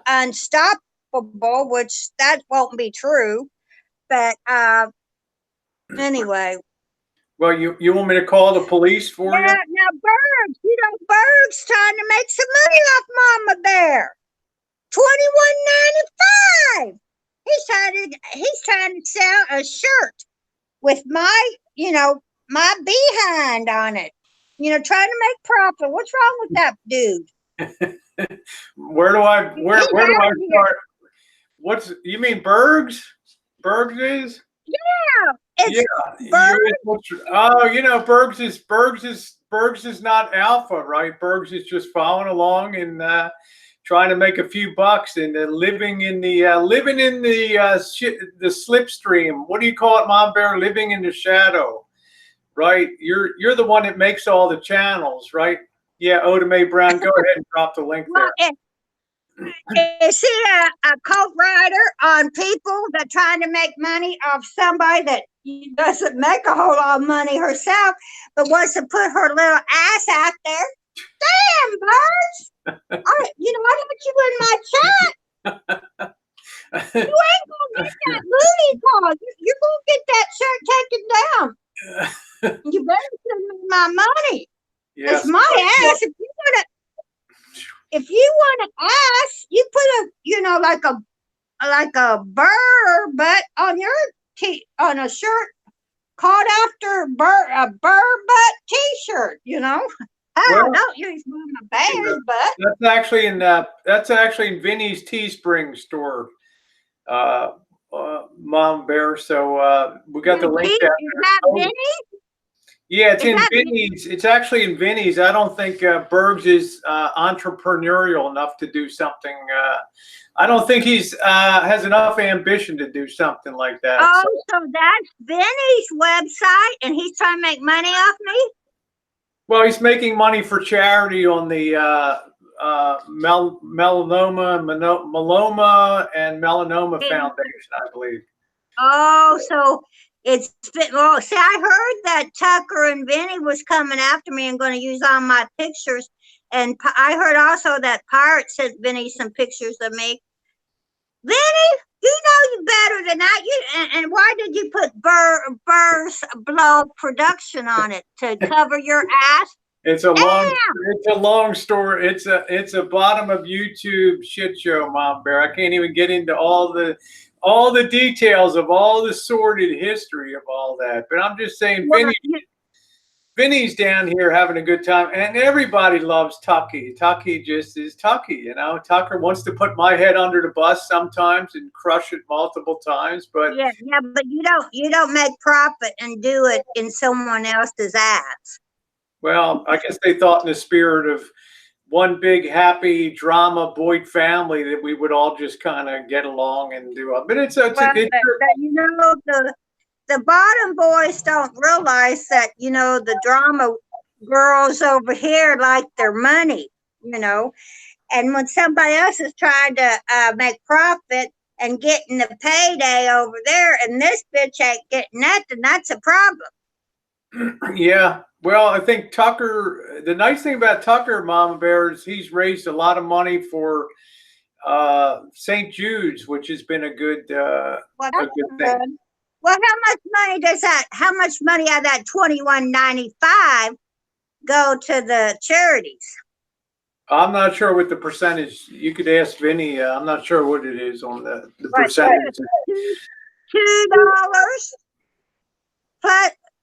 unstoppable, which that won't be true. But anyway. Well, you want me to call the police for Yeah, now Berg's, Berg's trying to make some money off Mama Bear. $21.95. He's trying to sell a shirt with my, my behind on it. Trying to make profit. What's wrong with that dude? you? Where do I start? You mean Berg's? Berg's is? Yeah, it's Yeah. Berg's. Berg's is not alpha, right? Berg's is just following along and trying to make a few bucks and living in the slipstream. What do you call it, Mom Bear? Living in the shadow, right? You're the one that makes all the channels, right? Yeah, Oda Mae Brown. Go ahead and drop the link there. Is he a co-writer on people that trying to make money off somebody that doesn't make a whole lot of money herself, but wants to put her little ass out there? Damn, Birds! I want you in my chat. You ain't gonna get that booty call. You're gonna get that shirt taken down. You better send me my money. Yes. It's my ass. If you want to ask, you put like a burr butt on your on a shirt called after a burr butt t-shirt. Don't use Mama Bear's butt. That's actually in Vinny's Teespring store, Mom Bear. So we got the link down there. Is that Vinny? Yeah, it's in Vinny's. It's actually in Vinny's. I don't think Berg's is entrepreneurial enough to do something. I don't think he's has enough ambition to do something like that. Oh, so that's Vinny's website, and he's trying to make money off me? Well, he's making money for charity on the Myeloma and Melanoma Foundation, I believe. Oh, so it's well. See, I heard that Tucker and Vinny was coming after me and going to use all my pictures, and I heard also that Pirate sent Vinny some pictures of me. Vinny, you know you better than that. And why did you put Burr's Blow Production on it to cover your ass? It's a long story. It's a bottom of YouTube shit show, Mom Bear. I can't even get into all the details of all the sordid history of all that. But I'm just saying, Vinny's down here having a good time, and everybody loves Tucky. Tucky just is Tucky, Tucker wants to put my head under the bus sometimes and crush it multiple times, but yeah, but you don't make profit and do it in someone else's ass. Well, I guess they thought in the spirit of one big happy drama Boyd family that we would all just kind of get along and do it. But the bottom boys don't realize that, the drama girls over here like their money, and when somebody else is trying to make profit and getting the payday over there, and this bitch ain't getting nothing, that's a problem. Yeah. Well, I think Tucker, the nice thing about Tucker, Mama Bear, is he's raised a lot of money for St. Jude's, which has been a good thing. Well, how much money out of that $21.95 go to the charities? I'm not sure what the percentage. You could ask Vinny. I'm not sure what it is on the percentage. $2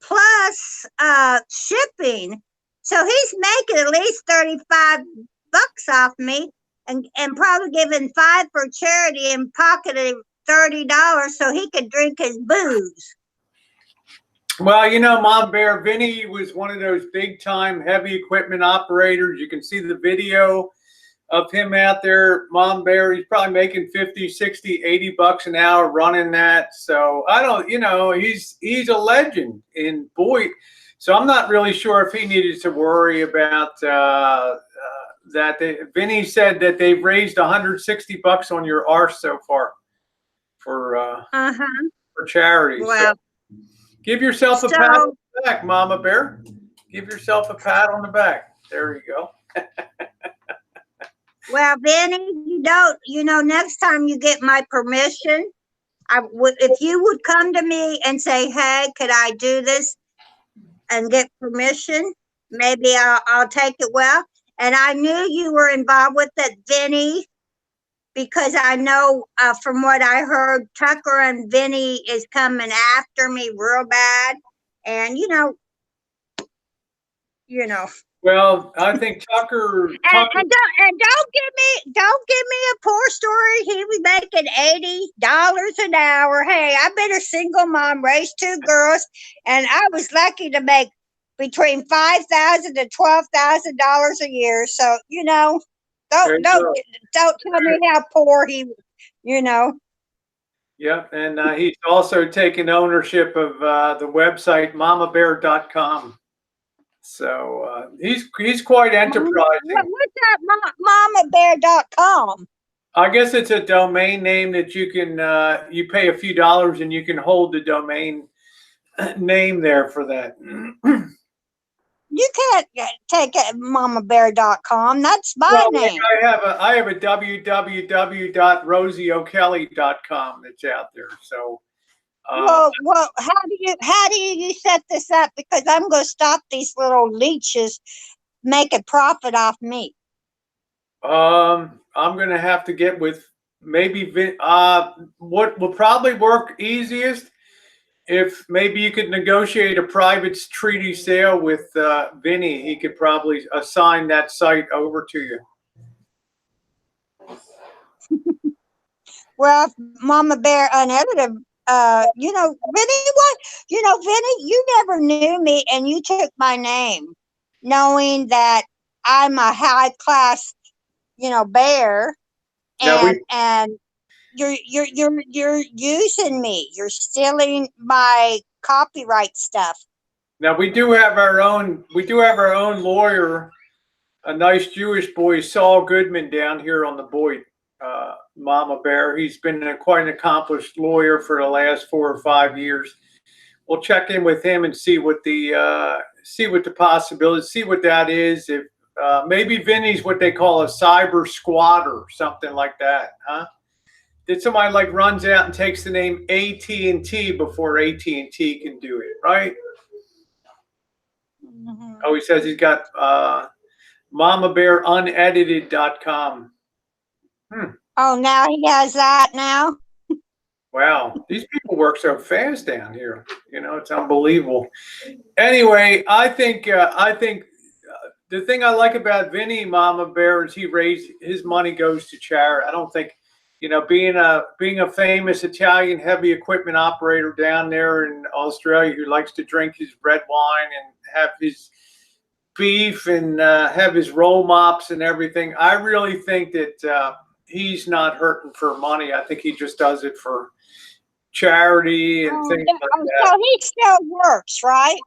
plus shipping. So he's making at least $35 off me, and probably giving $5 for charity and pocketing $30 so he could drink his booze. Well, Mom Bear, Vinny was one of those big time heavy equipment operators. You can see the video of him out there, Mom Bear. He's probably making 50, 60, $80 an hour running that. So I don't, he's a legend in Boyd. So I'm not really sure if he needed to worry about that. Vinny said that they've raised $160 on your arse so far for charity. Well, so give yourself a pat on the back, Mama Bear. Give yourself a pat on the back. There you go. Well, Vinny, next time you get my permission, if you would come to me and say, hey, could I do this? and get permission, maybe I'll take it well. And I knew you were involved with it, Vinny, because I know from what I heard, Tucker and Vinny is coming after me real bad. And you know. Well, I think Tucker. And don't give me a poor story. He was making $80 an hour. Hey, I've been a single mom, raised 2 girls, and I was lucky to make between $5,000 to $12,000 a year. So don't tell me how poor he was. Yep, and he's also taken ownership of the website MammaBear.com. So he's quite enterprising. What's that, MammaBear.com? I guess it's a domain name that you can you pay a few dollars and you can hold the domain name there for that. You can't take it MammaBear.com. That's my name. I have a www.rosieokelly.com that's out there. So well, how do you set this up? Because I'm going to stop these little leeches making profit off me. I'm going to have to get with maybe what will probably work easiest if maybe you could negotiate a private treaty sale with Vinny. He could probably assign that site over to you. Well, MammaBear unedited. Vinny, what? Vinny, you never knew me, and you took my name, knowing that I'm a high class, bear, and you're using me. You're stealing my copyright stuff. Now we do have our own lawyer, a nice Jewish boy, Saul Goodman, down here on the Boyd. MammaBear. He's been quite an accomplished lawyer for the last 4 or 5 years. We'll check in with him and see what the possibilities, see what that is. If maybe Vinny's what they call a cyber squatter, something like that, huh? Did somebody like runs out and takes the name AT&T before AT&T can do it, right? Mm-hmm. Oh, he says he's got MammaBearUnedited.com. Oh, now he has that now? Wow, these people work so fast down here. It's unbelievable. Anyway, I think the thing I like about Vinny MammaBear is his money goes to charity. I don't think, being a famous Italian heavy equipment operator down there in Australia who likes to drink his red wine and have his beef and have his roll mops and everything. I really think that he's not hurting for money. I think he just does it for charity and things like that. So he still works, right?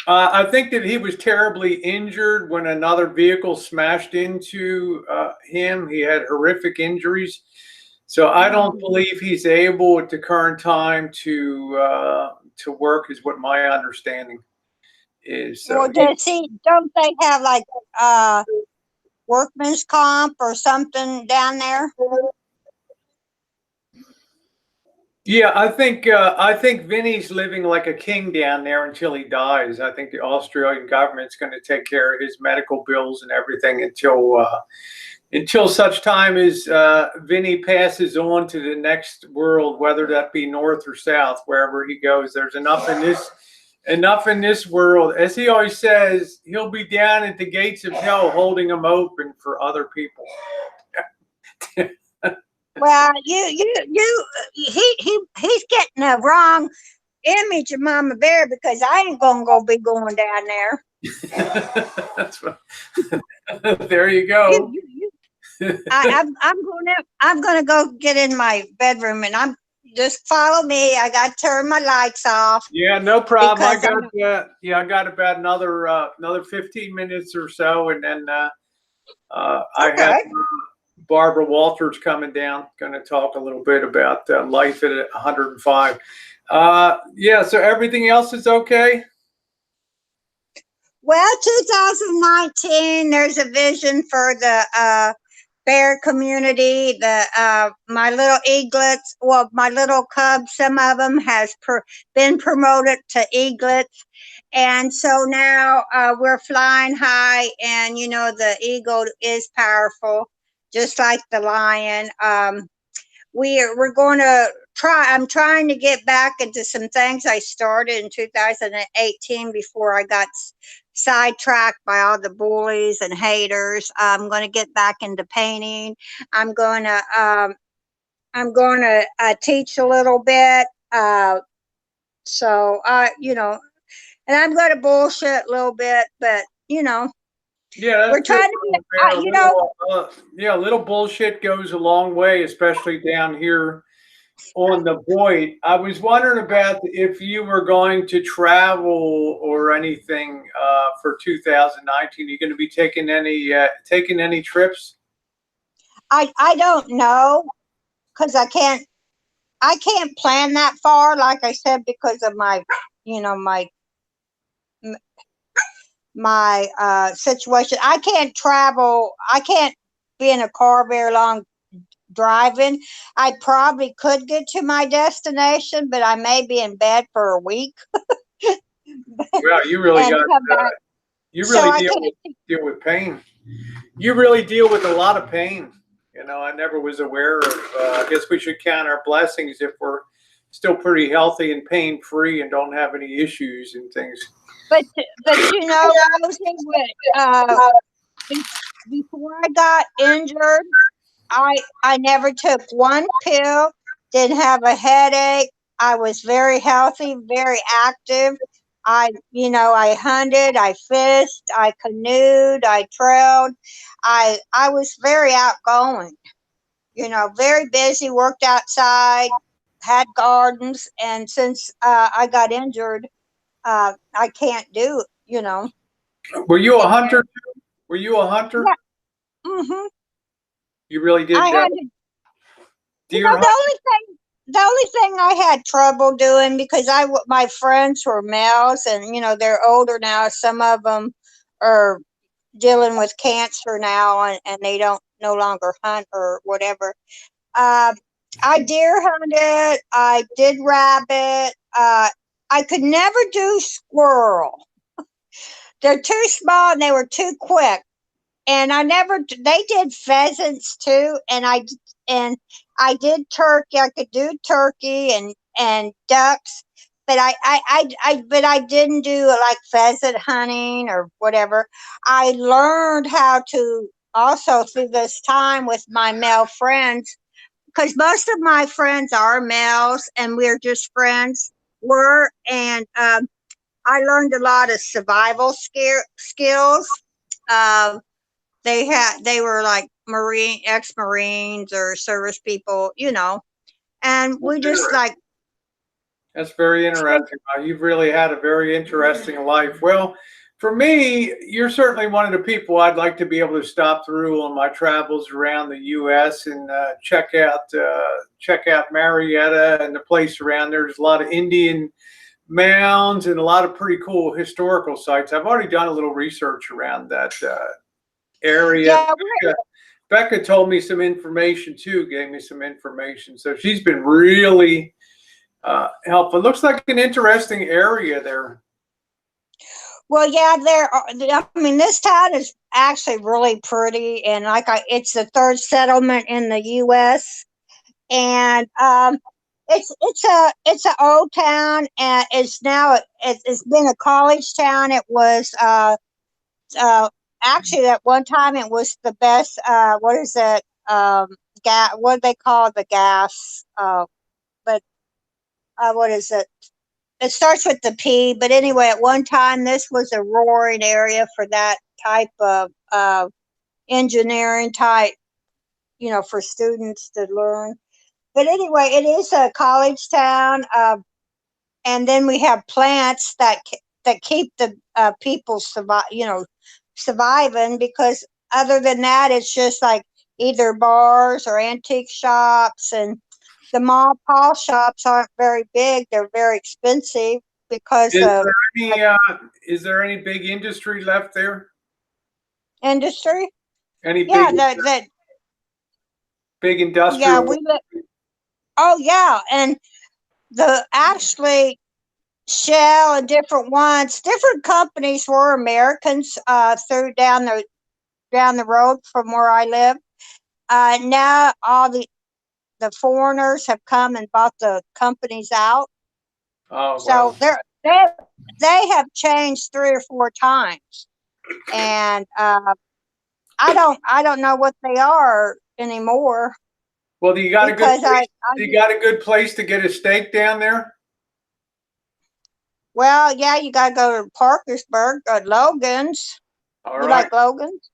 I think that he was terribly injured when another vehicle smashed into him. He had horrific injuries. So I don't believe he's able at the current time to work, is what my understanding is. So well, don't they have like workman's comp or something down there? Yeah, I think Vinny's living like a king down there until he dies. I think the Australian government's going to take care of his medical bills and everything until such time as Vinny passes on to the next world, whether that be north or south, wherever he goes. There's enough in this world. As he always says, he'll be down at the gates of hell holding them open for other people. Well, he's getting a wrong image of MammaBear, because I ain't gonna be going down there. That's right. There you go. I'm gonna go get in my bedroom, and just follow me. I got to turn my lights off. Yeah, no problem. I got about another 15 minutes or so, and then I have Barbara Walters coming down, going to talk a little bit about life at 105. Yeah, so everything else is okay? Well, 2019, there's a vision for the bear community. My little eaglets, well, my little cubs, some of them has been promoted to eaglets. And so now we're flying high, and you know, the eagle is powerful, just like the lion. We're going to try. I'm trying to get back into some things I started in 2018 before I got sidetracked by all the bullies and haters. I'm going to get back into painting. I'm going to teach a little bit. You know, and I'm going to bullshit a little bit, but you know, Yeah, we're that's trying good. to be, you know, Yeah, a little bullshit goes a long way, especially down here on the Boyd. I was wondering about if you were going to travel or anything for 2019. Are you going to be taking any trips? I don't know, because I can't plan that far, like I said, because of my, you know, my situation. I can't travel. I can't be in a car very long driving. I probably could get to my destination, but I may be in bed for a week Well, you really and got come back. you So really I deal can't. with pain. You really deal with a lot of pain. You know, I never was aware of. I guess we should count our blessings if we're still pretty healthy and pain free and don't have any issues and things. But you know, before I got injured, I never took one pill, didn't have a headache. I was very healthy, very active. I hunted, I fished, I canoed, I trailed. I was very outgoing, you know, very busy, worked outside, had gardens. And since I got injured, I can't do it, you know. Were you a hunter? Were you a hunter? Yeah. Mm-hmm. You really did I had to, you deer know, hunt? the only thing I had trouble doing, because my friends were males, and you know, they're older now. Some of them are dealing with cancer now, and they don't no longer hunt or whatever. I deer hunted. I did rabbit. I could never do squirrel. They're too small and they were too quick. And they did pheasants too, and I did turkey. I could do turkey and ducks, but but I didn't do like pheasant hunting or whatever. I learned how to also through this time with my male friends, because most of my friends are males and we're just friends. And I learned a lot of survival skills. Um, they were like ex-Marines or service people, you know, and we just like. That's very interesting. You've really had a very interesting life. Well, for me, you're certainly one of the people I'd like to be able to stop through on my travels around the U.S. and check out Marietta and the place around there. There's a lot of Indian mounds and a lot of pretty cool historical sites. I've already done a little research around that area. Yeah, Becca told me some information too, gave me some information. So she's been really helpful. It looks like an interesting area there. well, yeah, I mean, this town is actually really pretty, and it's the third settlement in the U.S. And it's an old town, and it's been a college town. It was actually at one time it was the best. What is it? Gas? What do they call the gas? But what is it? It starts with the P, but anyway, at one time this was a roaring area for that type of engineering type, you know, for students to learn. But anyway, it is a college town, and then we have plants that keep the people surviving, because other than that, it's just like either bars or antique shops, and the mall pawn shops aren't very big. They're very expensive because of Is there any big industry left there? industry. Any Yeah, big? Big industrial. Yeah, oh yeah, and the actually Shell and different ones, different companies were Americans through down the road from where I live. Now all the foreigners have come and bought the companies out. Oh, So well. they have changed 3 or 4 times, and I don't know what they are anymore Well, do you got a good because place? Do you got a good place to get a steak down there? well, yeah, you gotta go to Parkersburg or Logan's. All You right. like Logan's?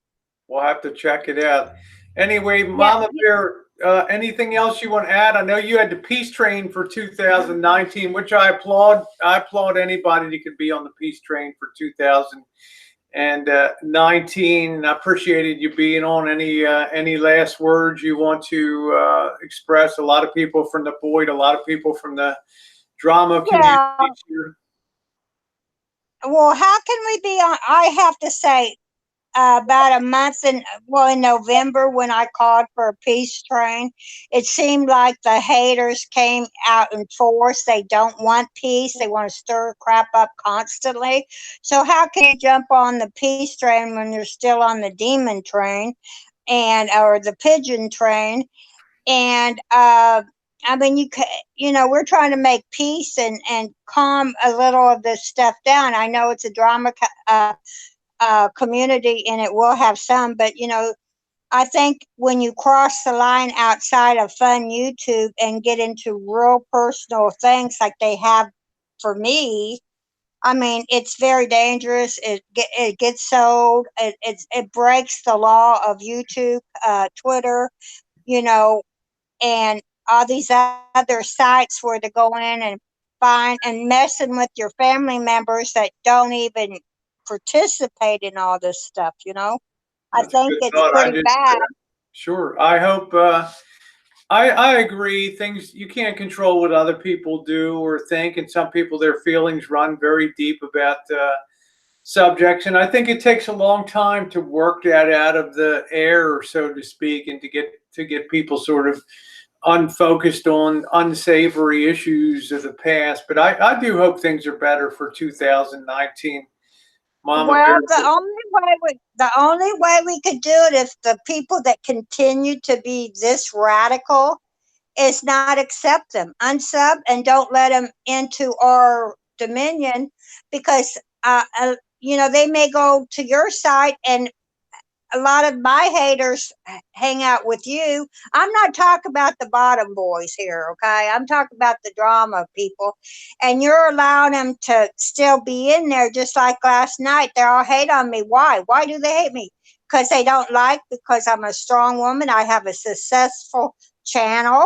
We'll have to check it out. Anyway, Yeah, Mama Bear, anything else you want to add? I know you had the peace train for 2019, which I applaud. I applaud anybody that could be on the peace train for 2019. I appreciated you being on. Any last words you want to express? A lot of people from the Boyd, a lot of people from the drama community yeah. here. Well, how can we be on? I have to say, about a month in November when I called for a peace train, it seemed like the haters came out in force. They don't want peace. They want to stir crap up constantly. So how can you jump on the peace train when you're still on the demon train or the pigeon train? And I mean, we're trying to make peace and calm a little of this stuff down. I know it's a drama community, and it will have some, but I think when you cross the line outside of fun YouTube and get into real personal things like they have for me, I mean, it's very dangerous. It gets sold. It breaks the law of YouTube, Twitter, you know, and all these other sites where to go in and find and messing with your family members that don't even participate in all this stuff. I That's a think good it's thought. pretty bad. Sure. I hope. I agree. Things you can't control what other people do or think, and some people their feelings run very deep about subjects, and I think it takes a long time to work that out of the air, so to speak, and to get people sort of unfocused on unsavory issues of the past. But I do hope things are better for 2019. Mama Well, Bear. the only way we could do it if the people that continue to be this radical is not accept them, unsub, and don't let them into our dominion, because they may go to your site, and a lot of my haters hang out with you. I'm not talking about the bottom boys here, okay? I'm talking about the drama people. And you're allowing them to still be in there, just like last night. They all hate on me. Why? Why do they hate me? Because they don't because I'm a strong woman. I have a successful channel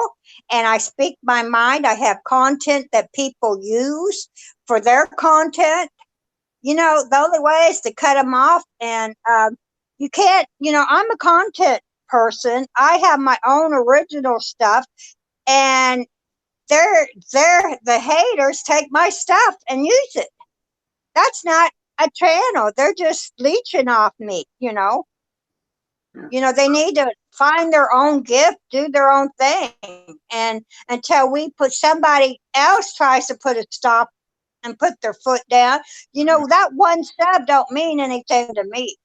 and I speak my mind. I have content that people use for their content. The only way is to cut them off, and you can't, I'm a content person. I have my own original stuff, and the haters take my stuff and use it. That's not a channel. They're just leeching off me. They need to find their own gift, do their own thing, and until somebody else tries to put a stop and put their foot down, that one sub don't mean anything to me.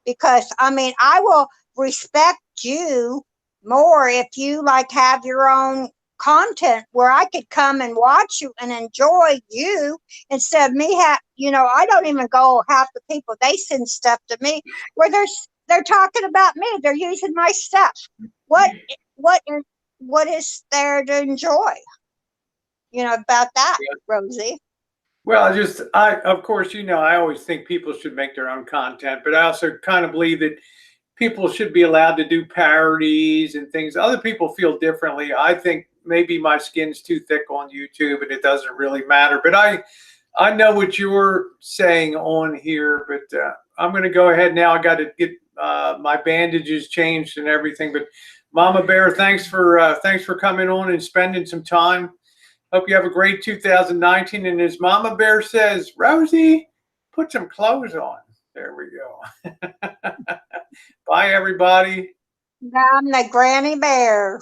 Because I mean, I will respect you more if you have your own content where I could come and watch you and enjoy you instead of me I don't even go half the people. They send stuff to me where they're talking about me. They're using my stuff. What is there to enjoy? About that, Rosie? Well, of course, I always think people should make their own content, but I also kind of believe that people should be allowed to do parodies and things. Other people feel differently. I think maybe my skin's too thick on YouTube and it doesn't really matter, but I know what you're saying on here, but I'm going to go ahead now. I got to get my bandages changed and everything, but Mama Bear, thanks for coming on and spending some time. Hope you have a great 2019. And as Mama Bear says, Rosie, put some clothes on. There we go. Bye, everybody. I'm the granny bear.